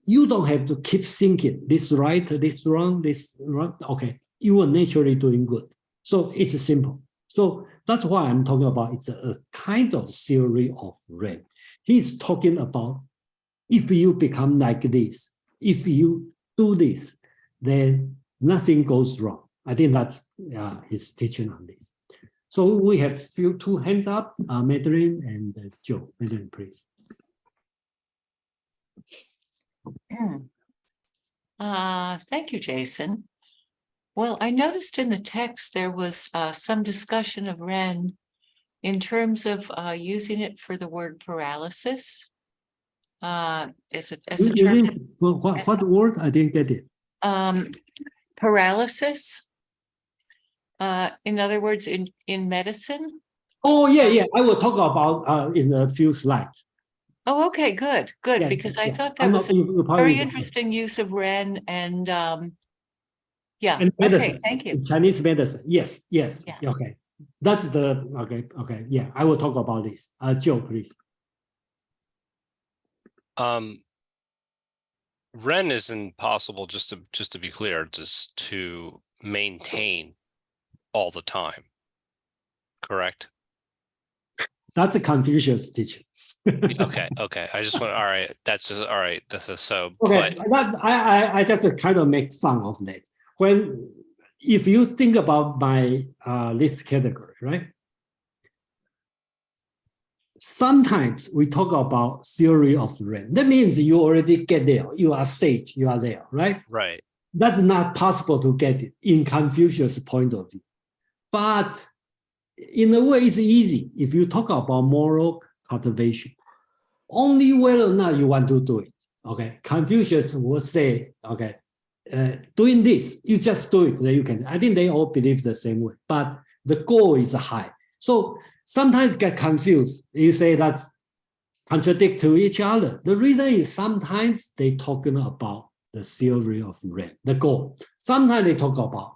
you don't have to keep thinking this right, this wrong, this wrong. Okay, you are naturally doing good. So it's simple. So that's why I'm talking about it's a kind of theory of RAN. He's talking about if you become like this, if you do this, then nothing goes wrong. I think that's his teaching on this. So we have two hands up, Madeline and Joe. Madeline, please. Thank you, Jason. Well, I noticed in the text there was some discussion of Ren in terms of using it for the word paralysis. As a term. What word? I didn't get it. Paralysis. In other words, in medicine. Oh, yeah. I will talk about in a few slides. Oh, okay, good, good, Yeah, because I yeah. thought I that know was a you probably very know. interesting use of Ren and yeah, And okay, medicine, thank you. in Chinese medicine. Yes, yes. Yeah. Okay. That's the okay. Yeah, I will talk about this. Joe, please. Ren is impossible, just to be clear, just to maintain all the time. Correct? That's a Confucius teaching. Okay, okay. I just want, all right, that's just all right. This is so, Okay, but that I just kind of make fun of that. If you think about my this category, right? Sometimes we talk about theory of Ren. That means you already get there. You are sage, you are there, right? right. That's not possible to get it in Confucius' point of view. But in a way, it's easy if you talk about moral cultivation. Only whether or not you want to do it. Okay, Confucius will say, okay, doing this, you just do it. Then you can. I think they all believe the same way, but the goal is high. So sometimes get confused. You say that's contradict to each other. The reason is sometimes they talking about the theory of Ren, the goal. Sometimes they talk about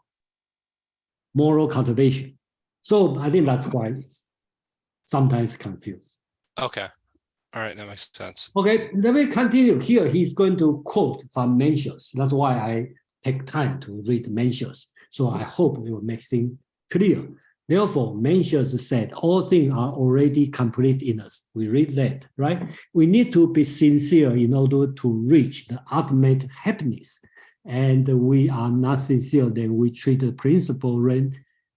moral cultivation. So I think that's why it's sometimes confused. Okay. All right, that makes sense. Okay, let me continue. Here he's going to quote from Mencius. That's why I take time to read Mencius. So I hope it will make things clear. Therefore, Mencius said, all things are already complete in us. We read that, right? We need to be sincere in order to reach the ultimate happiness. And we are not sincere, then we treat the principle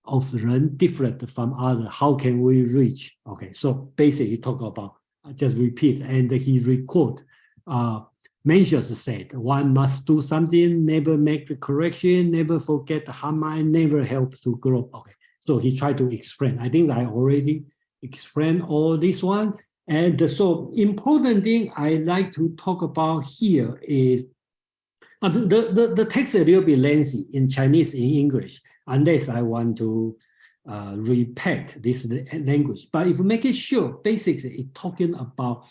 of Ren different from others. How can we reach? Okay, so basically talk about, I just repeat, and he record. Mencius said, one must do something, never make the correction, never forget the harm, never help to grow. Okay, so he tried to explain. I think I already explained all this one. And so important thing I like to talk about here is, the text is a little bit lengthy in Chinese, in English, unless I want to repack this language. But if you make it short, basically it's talking about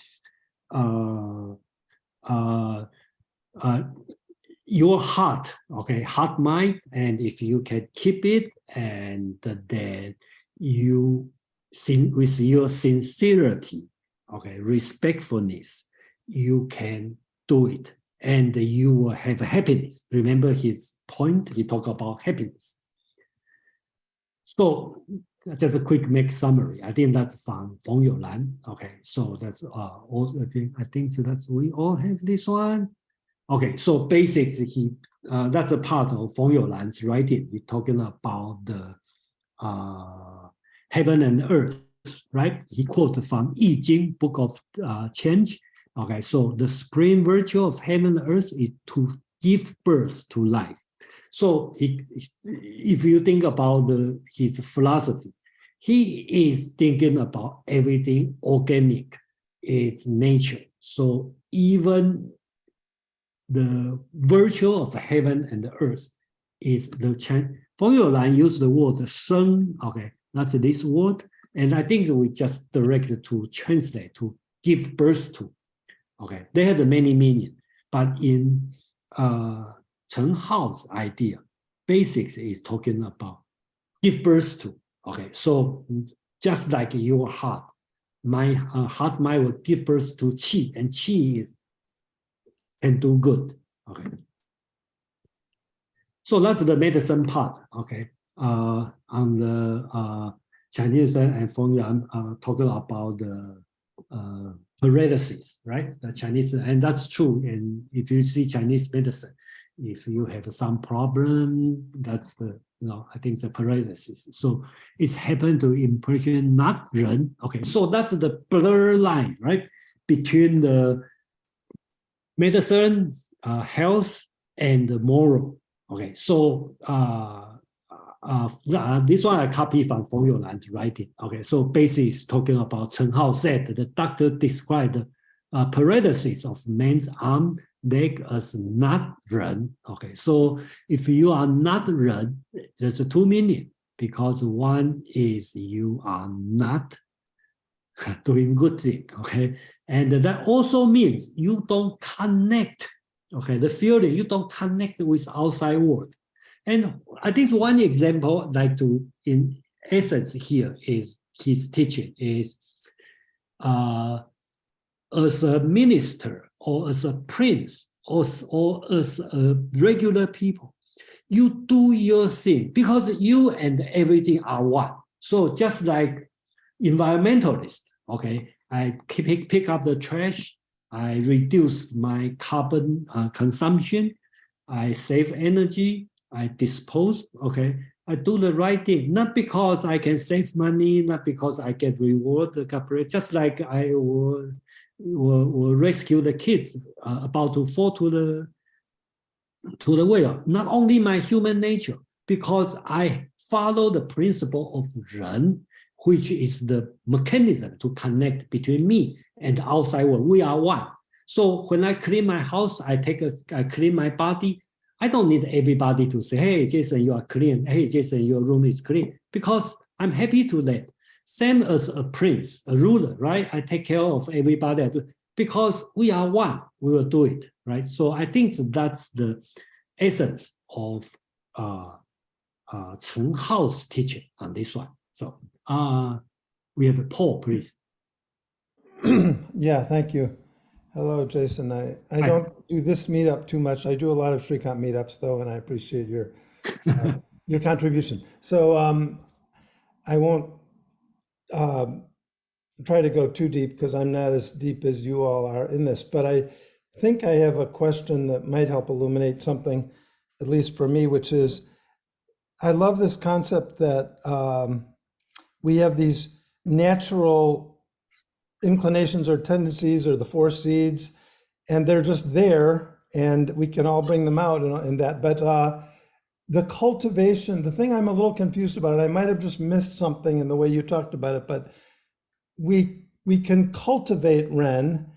your heart, okay, heart mind, and if you can keep it, and then you with your sincerity, okay, respectfulness, you can do it, and you will have happiness. Remember his point, he talked about happiness. So just a quick make summary. I think that's from Feng Youlan. Okay, so that's also I think so that's we all have this one. Okay, so basically that's a part of Feng Youlan's writing. We're talking about the heaven and earth, right? He quoted from I Ching, Book of Change. Okay, so the supreme virtue of heaven and earth is to give birth to life. So if you think about his philosophy, he is thinking about everything organic, it's nature. So even the virtue of heaven and the earth is the Feng Youlan used the word "sheng." Okay, that's this word, and I think we just direct to translate to give birth to. Okay, they have many meaning, but in Cheng Hao's idea, basics is talking about give birth to. Okay, so just like your heart, my heart mind will give birth to qi, and qi can do good. Okay, so that's the medicine part. Okay, on the Chinese and Feng Yuan talking about the paralysis, right? The Chinese, and that's true. And if you see Chinese medicine, if you have some problem, that's the, I think the paralysis. So it's happened to impression, not Ren. Okay, so that's the blur line, right? Between the medicine, health, and the moral. Okay, so this one I copy from Feng Youlan's writing. Okay, so basically it's talking about Cheng Hao said the doctor described paralysis of man's arm, leg as not Ren. Okay, so if you are not Ren, there's two meaning, because one is you are not doing good thing, okay? And that also means you don't connect, okay, the feeling, you don't connect with outside world. And I think one example I'd like to, in essence here, is his teaching is as a minister or as a prince or as a regular people, you do your thing because you and everything are one. So just like environmentalist, okay, I pick up the trash, I reduce my carbon consumption, I save energy, I dispose, okay, I do the right thing, not because I can save money, not because I get reward, just like I will rescue the kids about to fall to the well. Not only my human nature, because I follow the principle of Ren, which is the mechanism to connect between me and the outside world. We are one. So when I clean my house, I clean my body. I don't need everybody to say, hey, Jason, you are clean. Hey, Jason, your room is clean. Because I'm happy to let. Same as a prince, a ruler, right? I take care of everybody. Because we are one, we will do it, right? So I think that's the essence of Cheng Hao's teaching on this one. So we have Paul, please. Yeah, thank you. Hello, Jason. I don't do this meetup too much. I do a lot of Shrikant meetups though, and I appreciate your contribution. So I won't try to go too deep because I'm not as deep as you all are in this, but I think I have a question that might help illuminate something, at least for me, which is, I love this concept that we have these natural inclinations or tendencies or the four seeds, and they're just there and we can all bring them out in that. But the cultivation, the thing I'm a little confused about, and I might have just missed something in the way you talked about it, but we can cultivate Ren,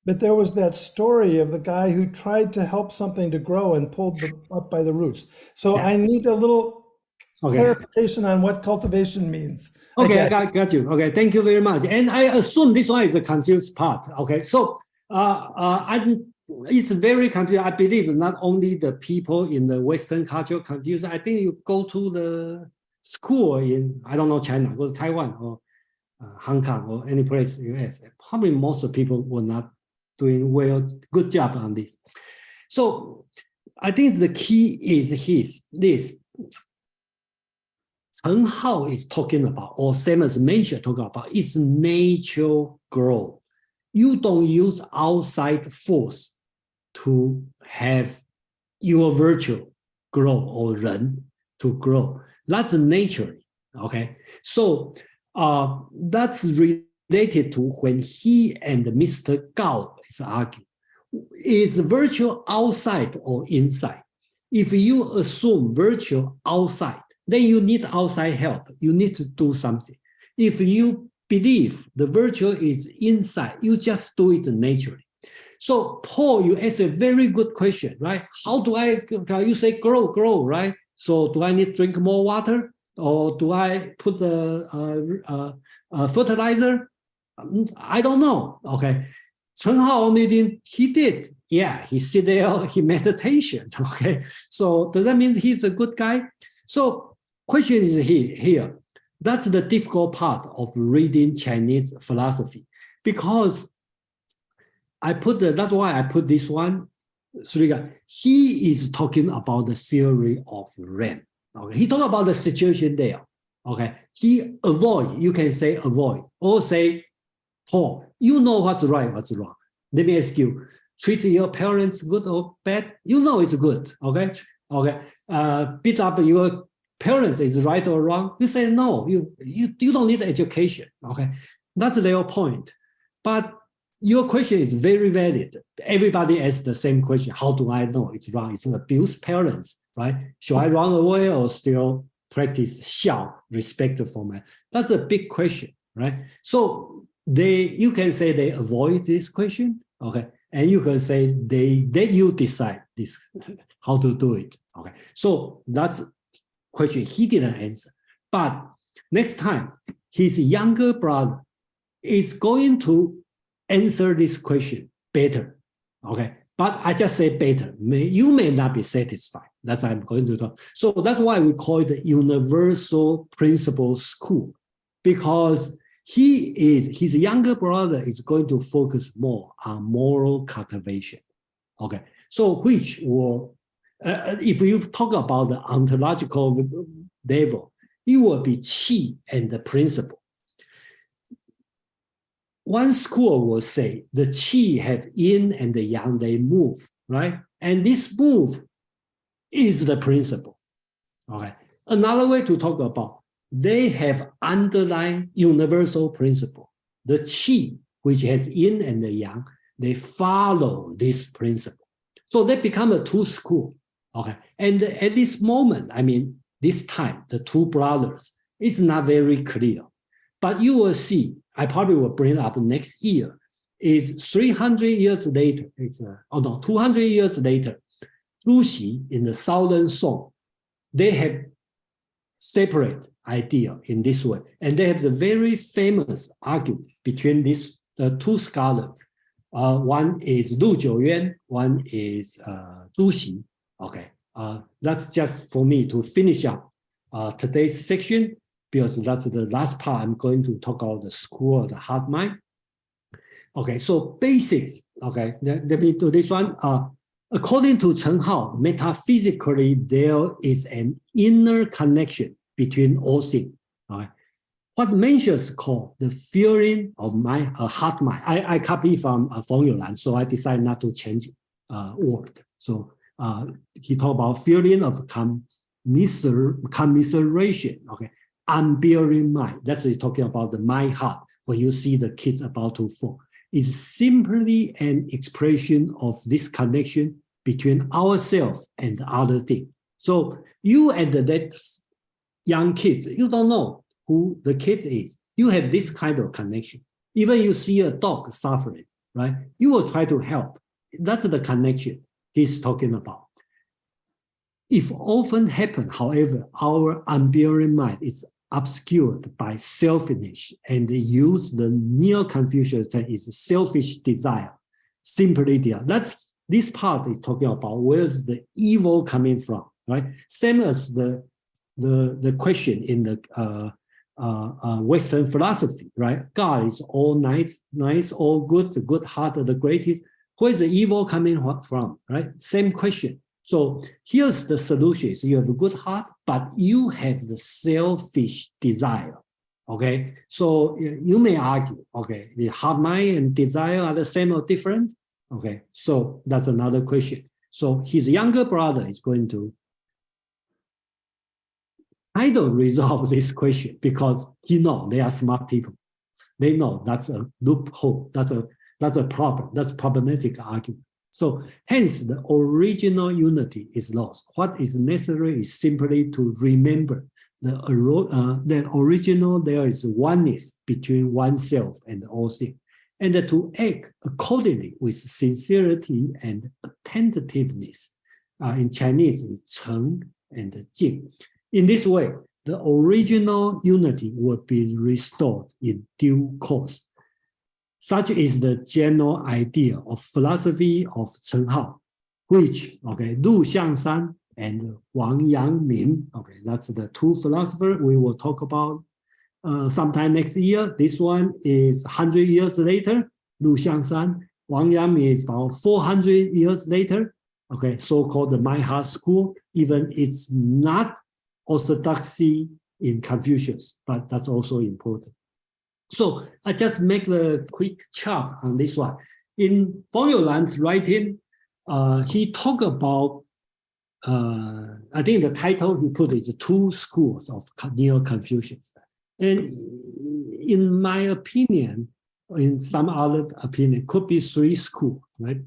but there was that story of the guy who tried to help something to grow and pulled up by the roots. So I need a little clarification on what cultivation means. Okay, I got you. Okay, thank you very much. And I assume this one is the confused part. Okay, so it's very confusing. I believe not only the people in the Western culture confused. I think you go to the school in, I don't know, China, go to Taiwan or Hong Kong or any place in the US. Probably most of people were not doing good job on this. So I think the key is this. Cheng Hao is talking about, or same as mentioned, talking about, is natural growth. You don't use outside force to have your virtue grow or Ren to grow. That's naturally, okay? So that's related to when he and Mr. Gao is arguing. Is virtue outside or inside? If you assume virtue outside, then you need outside help. You need to do something. If you believe the virtue is inside, you just do it naturally. So Paul, you asked a very good question, right? How do you say grow, right? So do I need to drink more water? Or do I put fertilizer? I don't know, okay. Cheng Hao only he did. Yeah, he sit there, he meditation, okay. So does that mean he's a good guy? So question is here. That's the difficult part of reading Chinese philosophy, because that's why I put this one. He is talking about the theory of Ren. Okay, he talk about the situation there. Okay, he avoid. You can say avoid or say, Paul, you know what's right, what's wrong. Let me ask you: treat your parents good or bad? You know it's good. Okay. Beat up your parents is right or wrong? You say no. You don't need education. Okay, that's their point. But your question is very valid. Everybody asks the same question. How do I know it's wrong? It's abuse parents, right? Should I run away or still practice xiao, respect for my? That's a big question, right? So you can say they avoid this question, okay? And you can say you decide this how to do it, okay? So that's question he didn't answer. But next time, his younger brother is going to answer this question better. Okay, but I just say better. You may not be satisfied. That's what I'm going to talk. So that's why we call it the universal principle school, because his younger brother is going to focus more on moral cultivation. Okay, so which will, if you talk about the ontological level, it will be qi and the principle. One school will say the qi have yin and the yang, they move, right? And this move is the principle. Okay. Another way to talk about, they have underlying universal principle. The qi, which has yin and the yang, they follow this principle. So they become a two school. Okay. And at this moment, I mean, this time, the two brothers, it's not very clear. But you will see, I probably will bring up next year, is 300 years later, 200 years later, Zhu Xi in the Southern Song, they have separate idea in this way. And they have the very famous argument between these two scholars. One is Lu Jiuyuan, one is Zhu Xi. Okay, that's just for me to finish up today's section, because that's the last part. I'm going to talk about the school of the heart mind. Okay, so basics. Okay, let me do this one. According to Cheng Hao, metaphysically, there is an inner connection between all things. Okay? What mentions called the feeling of my heart mind. I copy from Feng Youlan, so I decided not to change word. So he talked about feeling of commiseration. Okay, unbearing mind. That's talking about the my heart. When you see the kids about to fall, is simply an expression of this connection between ourselves and other things. So you and that young kids, you don't know who the kid is. You have this kind of connection. Even you see a dog suffering, right? You will try to help. That's the connection he's talking about. If often happen, however, our unbearing mind is obscured by selfishness and use the Neo-Confucian term is selfish desire, simply there. That's this part is talking about where's the evil coming from, right? Same as the question in the Western philosophy, right? God is all nice, all good, the good heart of the greatest. Where's the evil coming from, right? Same question. So here's the solution. So you have a good heart, but you have the selfish desire, okay? So you may argue, okay, the heart, mind, and desire are the same or different? Okay, so that's another question. So his younger brother is going to I don't resolve this question because he knows they are smart people. They know that's a loophole, that's a problem, that's a problematic argument. So hence the original unity is lost. What is necessary is simply to remember the original, there is oneness between oneself and all things, and to act accordingly with sincerity and attentiveness. In Chinese, it's Cheng and Jing. In this way, the original unity will be restored in due course. Such is the general idea of philosophy of Cheng Hao, which, okay, Lu Xiangshan and Wang Yangmin, okay, that's the two philosophers we will talk about sometime next year. This one is 100 years later, Lu Xiangshan. Wang Yangmin is about 400 years later, okay, so-called the My Heart School, even it's not orthodoxy in Confucius, but that's also important. So I just make a quick chart on this one. In Feng Youlan's writing, he talked about, I think the title he put is two schools of Neo-Confucianism. And in my opinion, in some other opinion, could be three schools, right?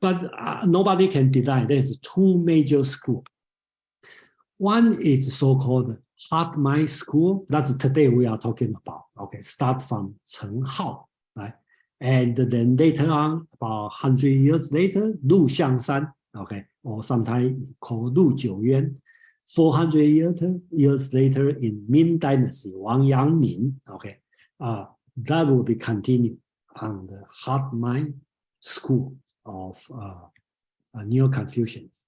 But nobody can deny there's two major schools. One is so-called heart-mind school. That's today we are talking about. Okay, start from Cheng Hao, right? And then later on, about 100 years later, Lu Xiangshan, okay, or sometimes called Lu Jiuyuan. 400 years later in Ming Dynasty, Wang Yangmin, okay. that will be continued on the heart mind school of Neo-Confucianism.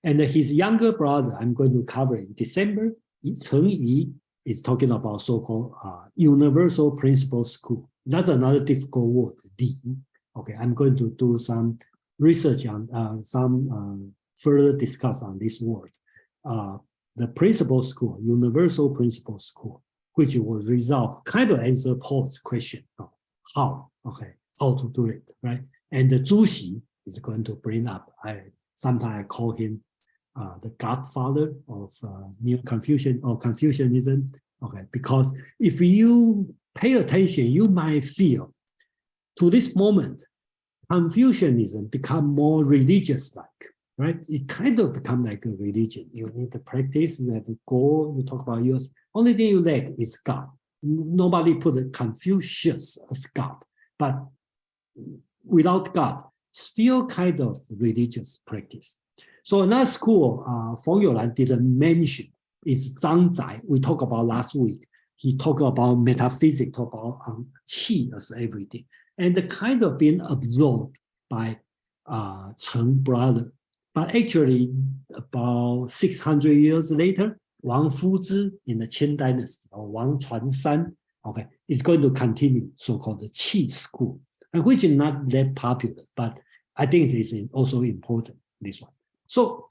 And his younger brother, I'm going to cover in December, Cheng Yi, is talking about so-called universal principle school. That's another difficult word, Li. Okay, I'm going to do some research on further discuss on this word. The principle school, universal principle school, which will resolve, kind of answer Paul's question of how to do it, right? And the Zhu Xi is going to bring up, sometimes I call him the godfather of Neo-Confucian or Confucianism, okay? Because if you pay attention, you might feel to this moment, Confucianism become more religious-like, right? It kind of become like a religion. You need to practice, you have a goal, you talk about yours. Only thing you lack is God. Nobody put Confucius as God, but without God, still kind of religious practice. So another school, Feng Youlan didn't mention is Zhang Zai. We talked about last week. He talked about metaphysics, talked about qi as everything, and the kind of being absorbed by Cheng brother. But actually, about 600 years later, Wang Fuzhi in the Qin dynasty, or Wang Chuanshan, okay, is going to continue so-called the qi school, and which is not that popular, but I think it is also important, this one. So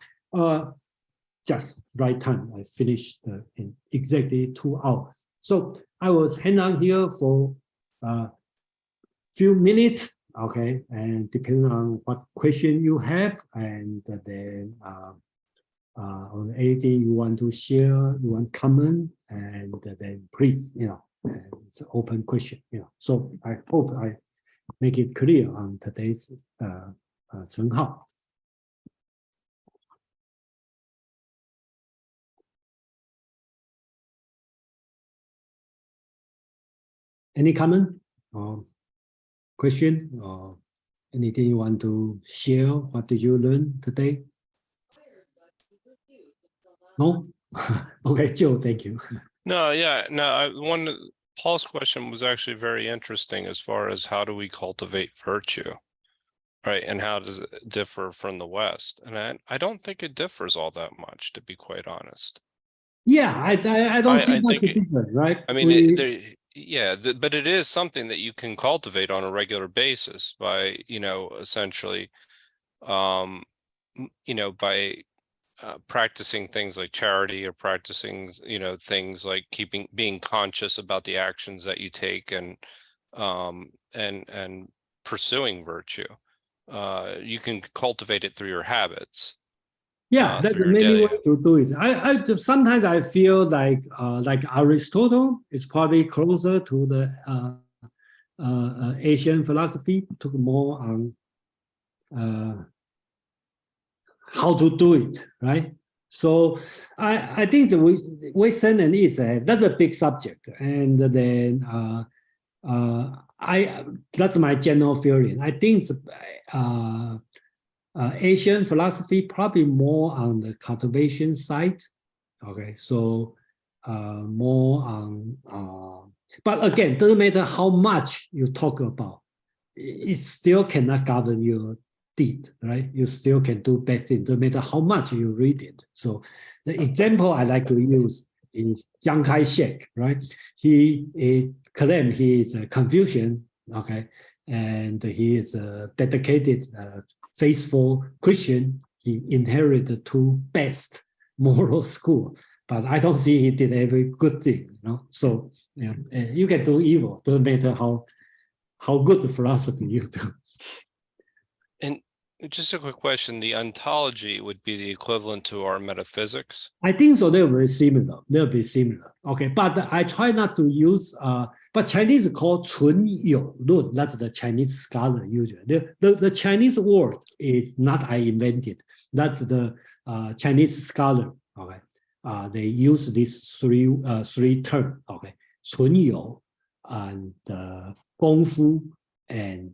just right time, I finished in exactly 2 hours. So I was hang on here for a few minutes, okay, and depending on what question you have, and then on anything you want to share, you want comment, and then please, it's an open question, So I hope I make it clear on today's Cheng Hao. Any comment or question or anything you want to share? What did you learn today? No? Okay, Joe, thank you. No, yeah, no, Paul's question was actually very interesting as far as how do we cultivate virtue, right? And how does it differ from the West? And I don't think it differs all that much, to be quite honest. Yeah, I don't see much think difference, right? I mean, but it is something that you can cultivate on a regular basis by, essentially, by practicing things like charity, or practicing, things like being conscious about the actions that you take, and pursuing virtue. You can cultivate it through your habits. Yeah, there's through your many daily. ways to do it. I sometimes I feel like Aristotle is probably closer to the Asian philosophy, took more on how to do it, right? So I think the Western and East, that's a big subject, and then that's my general feeling. I think Asian philosophy probably more on the cultivation side. Okay, so more on, but again, doesn't matter how much you talk about, it still cannot govern your deed, right? You still can do bad things, no matter how much you read it. So the example I like to use is Chiang Kai-shek, right? He claimed he is a Confucian, okay, and he is a dedicated, faithful Christian. He inherited 2 best moral school, but I don't see he did every good thing, So you can do evil, doesn't matter how good the philosophy you do. And just a quick question, the ontology would be the equivalent to our metaphysics? I think so. They're very similar. They'll be similar. Okay, but I try not to use, but Chinese call 存有论. That's the Chinese scholar usually. The Chinese word is not I invented. That's the Chinese scholar. Okay, they use these three terms. Okay, 存有 and 功夫 and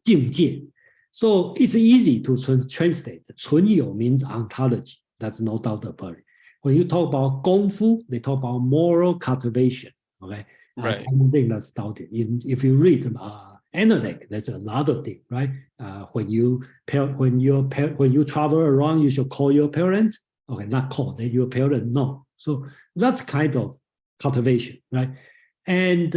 境界. So it's easy to translate. 存有 means ontology. That's no doubt about it. When you talk about 功夫, they talk about moral cultivation. Okay, Right. I don't think that's doubted. If you read analect, that's another thing, right? When you travel around, you should call your parent. Okay, not call, then your parent no. So that's kind of cultivation, right? And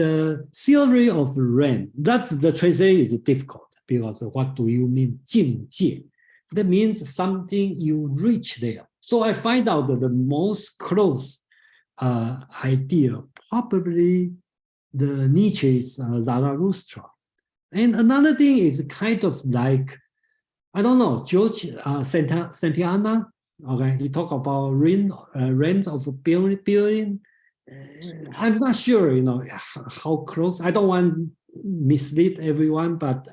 theory of Ren, that's the translation is difficult because what do you mean 境界? That means something you reach there. So I find out that the most close idea probably the Nietzsche's Zarathustra. And another thing is kind of like, I don't know, George Santayana. Okay, he talked about rent of billion. I'm not sure, how close. I don't want to mislead everyone, but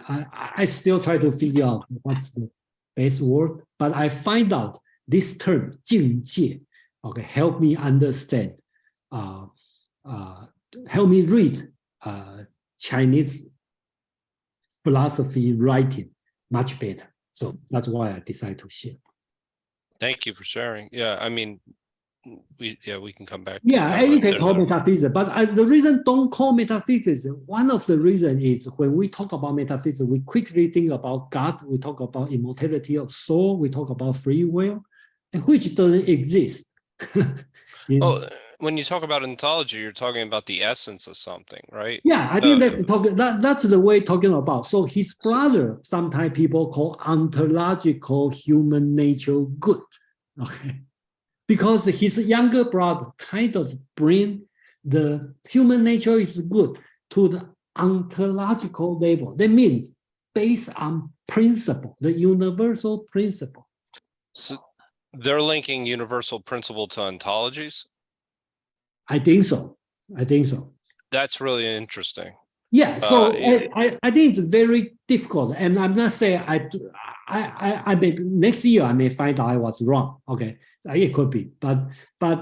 I still try to figure out what's the best word. But I find out this term 境界, okay, help me understand, help me read Chinese philosophy writing much better. So that's why I decided to share. Thank you for sharing. Yeah, I mean, we can come back. Yeah, you can call metaphysics, but the reason don't call metaphysics, one of the reasons is when we talk about metaphysics, we quickly think about God, we talk about immortality of soul, we talk about free will, which doesn't exist. Oh, when you talk about ontology, you're talking about the essence of something, right? Yeah, I think that's the way talking about. So his brother, sometimes people call ontological human nature good, okay? Because his younger brother kind of bring the human nature is good to the ontological level. That means based on principle, the universal principle. So they're linking universal principle to ontologies? I think so. That's really interesting. Yeah, so I think it's very difficult, and I'm not saying I may next year I may find out I was wrong. Okay, it could be, but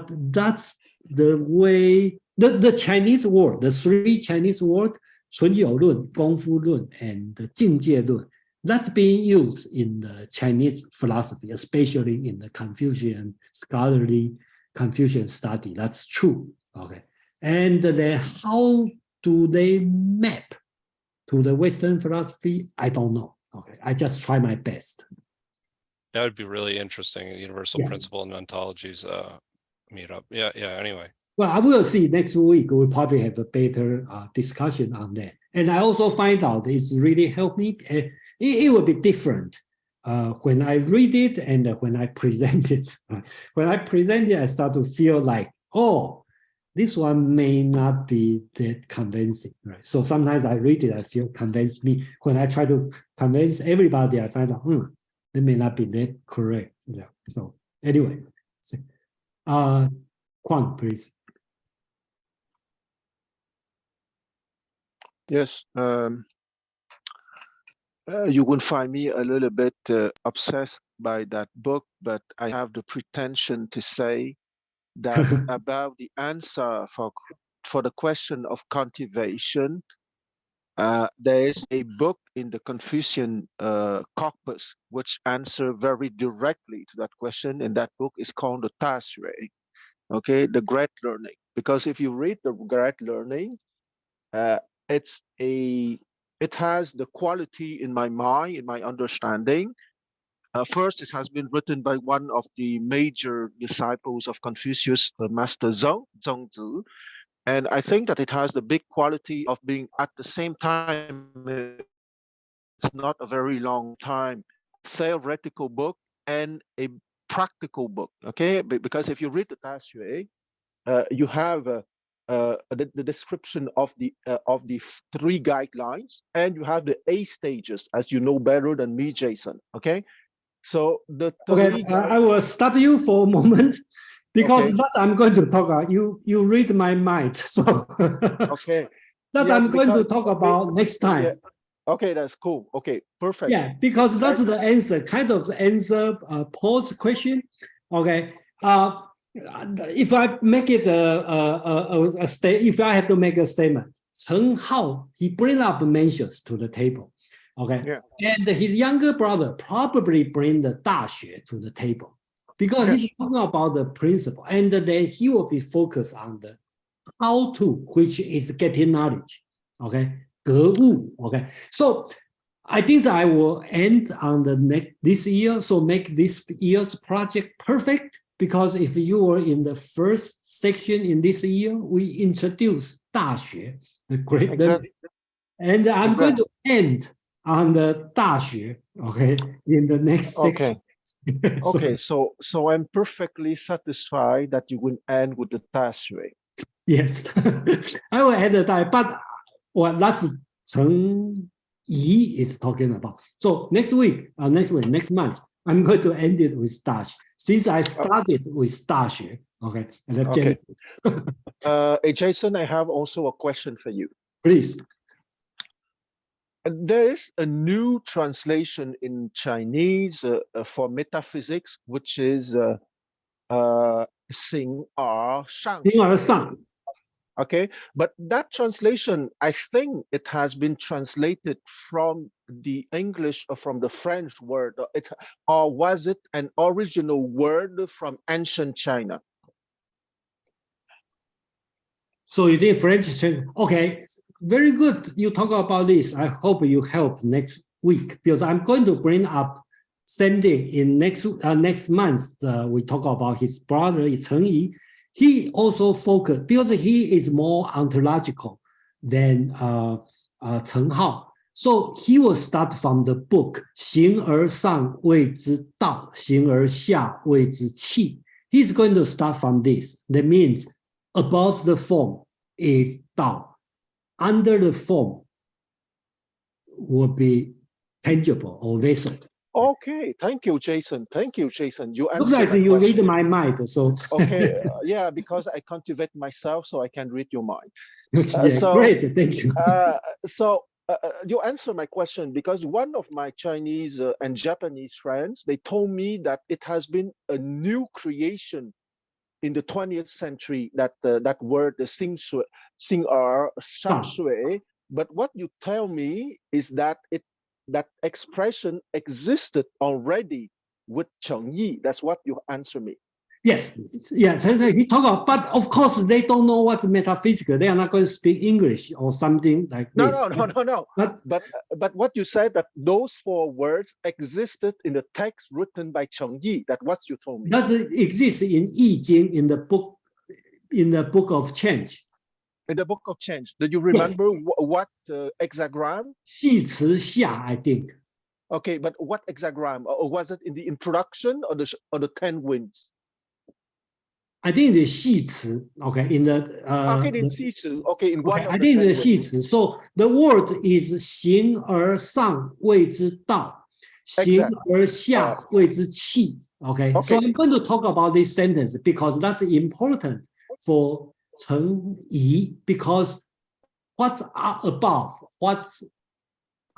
that's the way the Chinese word, the three Chinese word, 存有论, 功夫论, and 境界论, that's being used in the Chinese philosophy, especially in the Confucian scholarly Confucian study. That's true. Okay, and then how do they map to the Western philosophy? I don't know. Okay, I just try my best. That would be really interesting. Universal principle and ontologies meetup. Yeah. Anyway. Well, I will see next week. We'll probably have a better discussion on that. And I also find out it's really helped me. It will be different when I read it and when I present it. When I present it, I start to feel like, oh, this one may not be that convincing, right? So sometimes I read it, I feel convinced me. When I try to convince everybody, I find out, it may not be that correct. Yeah. So anyway, Quan, please. Yes. You will find me a little bit obsessed by that book, but I have the pretension to say that about the answer for the question of cultivation, there is a book in the Confucian corpus which answer very directly to that question, and that book is called the Ta Xue, okay, the Great Learning. Because if you read the Great Learning, it has the quality in my mind, in my understanding. First, it has been written by one of the major disciples of Confucius, Master Zhongzi. And I think that it has the big quality of being at the same time, it's not a very long time, theoretical book and a practical book, okay? Because if you read the Ta Xue, you have the description of the three guidelines, and you have the 8 stages, as you know better than me, Jason, okay? So the I will stop you for a moment because that's I'm going to talk about. You read my mind, so okay. That's I'm going to talk about next time. Yeah. Okay, that's cool. Okay, perfect. Yeah, because that's the answer, kind of the answer Paul's question. Okay, if I make it if I have to make a statement, Cheng Hao, he bring up mentions to the table. Okay, and his younger brother probably bring the 大学 to the table because he's talking about the principle, and then he will be focused on the how to, which is getting knowledge. Okay, 格物. Okay, so I think that I will end on this year, so make this year's project perfect. Because if you were in the first section in this year, we introduced 大学, the great, Exactly. and I'm going to end on the 大学, okay, in the next section. Okay. Okay, so I'm perfectly satisfied that you will end with the 大学. Yes, I will add that, but well, that's Cheng Yi is talking about. So next month, I'm going to end it with 大学. Since I started with 大学, okay. Okay. Hey, Jason, I have also a question for you. Please. There is a new translation in Chinese for metaphysics, which is 形而上学. 形而上. Okay, but that translation, I think it has been translated from the English or from the French word, or was it an original word from ancient China? So you did French. Okay, very good. You talk about this. I hope you help next week, because I'm going to bring up same thing in next month. We talk about his brother Cheng Yi. He also focused, because he is more ontological than Cheng Hao. So he will start from the book 形而上谓之道，形而下谓之器. He's going to start from this. That means above the form is Dao. Under the form will be tangible or vessel. Okay, thank you, Jason. Thank you, Jason. You Looks answered like you question. read my mind. So Okay, yeah, because I cultivate myself, so I can read your mind. yeah, great, thank you. You answer my question, because one of my Chinese and Japanese friends, they told me that it has been a new creation in the 20th century, that that word, the 形而上学. But what you tell me is that that expression existed already with Cheng Yi. That's what you answer me. Yes, yeah. He talk about, but of course they don't know what's metaphysical. They are not going to speak English or something like this. No. But what you said, that those 4 words existed in the text written by Cheng Yi. That's what you told me. That exists in Yi Jing, in the book of change. In the book of change. Do you remember what hexagram? 系辞下, I think. Okay, but what hexagram? Or was it in the introduction or the 10 winds? I think the 系辞, okay, in the okay, in one of I the think 10 the winds. 系辞. So the word is 形而上谓之道，形而下谓之器. Okay, so I'm going to talk about this sentence because that's important for Cheng Yi, because what's above, what's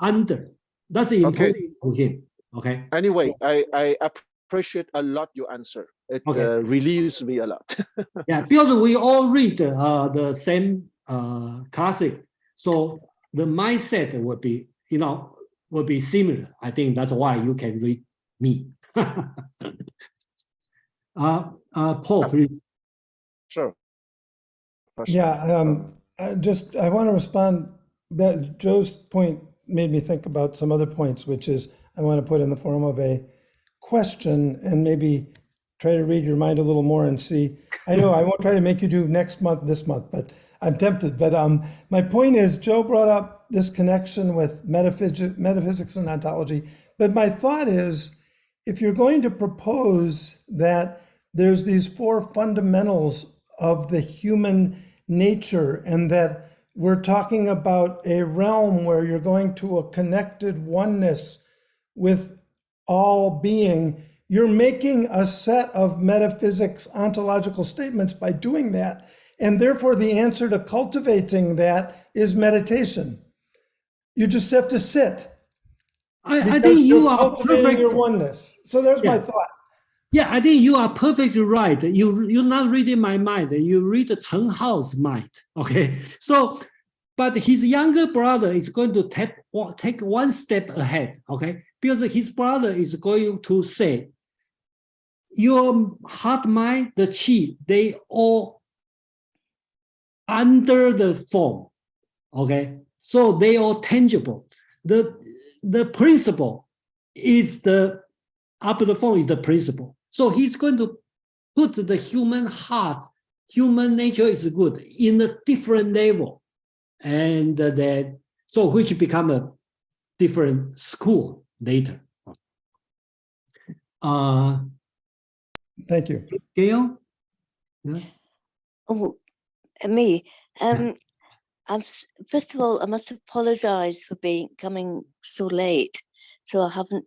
under, that's important to him. Okay. Anyway, I appreciate a lot your answer. It relieves me a lot. Yeah, because we all read the same classic, so the mindset will be similar. I think that's why you can read me. Paul, please. Sure. Yeah, I want to respond. That Joe's point made me think about some other points, which is I want to put in the form of a question and maybe try to read your mind a little more and see. I know I won't try to make you do this month, but I'm tempted. But my point is, Joe brought up this connection with metaphysics and ontology. But my thought is, if you're going to propose that there's these 4 fundamentals of the human nature, and that we're talking about a realm where you're going to a connected oneness with all being, you're making a set of metaphysics ontological statements by doing that. And therefore, the answer to cultivating that is meditation. You just have to sit. I think you are perfect. Your oneness. So there's my thought. Yeah, I think you are perfectly right. You're not reading my mind. You read Cheng Hao's mind. Okay, so, but his younger brother is going to take 1 step ahead. Okay, because his brother is going to say, your heart, mind, the qi, they all under the form. Okay, so they are tangible. The principle is after the form is the principle. So he's going to put the human heart, human nature is good in a different level, and that so which become a different school later. Thank you. Gail? Yeah. Oh, me. First of all, I must apologize for coming so late, so I haven't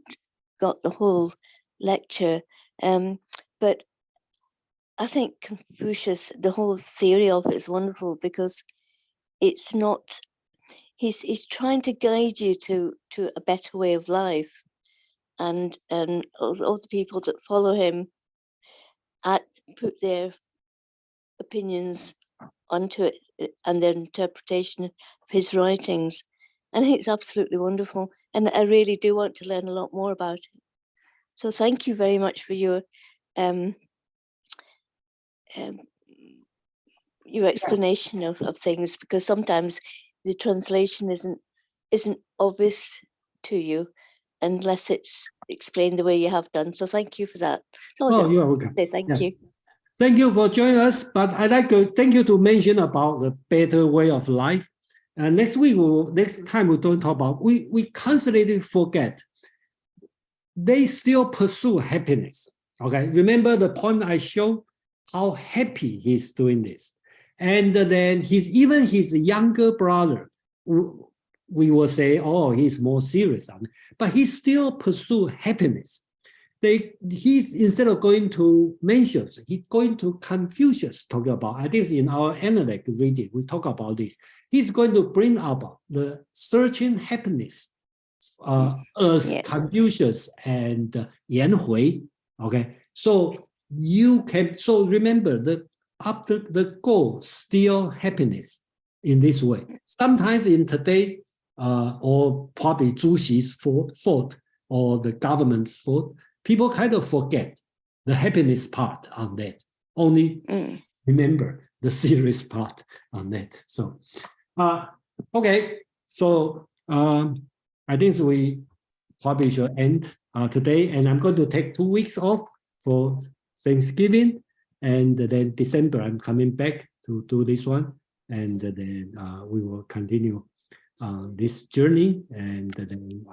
got the whole lecture. But I think Confucius, the whole theory of it is wonderful because it's not. He's trying to guide you to a better way of life, and all the people that follow him put their opinions onto it and their interpretation of his writings. And I think it's absolutely wonderful. And I really do want to learn a lot more about it. So thank you very much for your explanation of things, because sometimes the translation isn't obvious to you unless it's explained the way you have done. So thank you for that. So I'll just you're welcome. say thank you. Thank you for joining us, but I'd like to thank you to mention about the better way of life. And next time we don't talk about, we constantly forget. They still pursue happiness. Okay, remember the point I showed, how happy he's doing this. And then even his younger brother, we will say, oh, he's more serious on it, but he still pursue happiness. He's instead of going to Mencius, he's going to Confucius, talking about, I think in our analect reading, we talk about this. He's going to bring about the searching happiness as Confucius and Yan Hui. Okay, so remember that after the goal, still happiness in this way. Sometimes in today, or probably Zhu Xi's fault or the government's fault, people kind of forget the happiness part on that. Only remember the serious part on that. So, okay. So I think we probably should end today. And I'm going to take 2 weeks off for Thanksgiving. And then December, I'm coming back to do this one. And then we will continue this journey. And then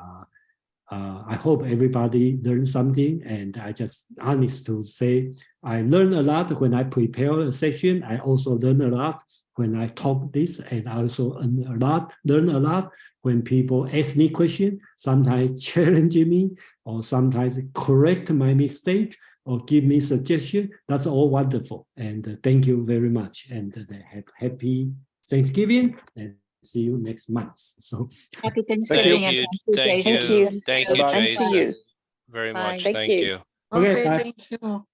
I hope everybody learned something, and I just honest to say I learned a lot when I prepare a session. I also learn a lot when I talk this, and I also learn a lot when people ask me questions, sometimes challenge me, or sometimes correct my mistake, or give me suggestion. That's all wonderful, and thank you very much, and happy Thanksgiving. And see you next month. So Happy Thanksgiving. Thank you. Thank you. Thank you, Bye-bye. Jason. you. Very Bye. much. Thank Thank you. you. okay, Okay, bye. thank you.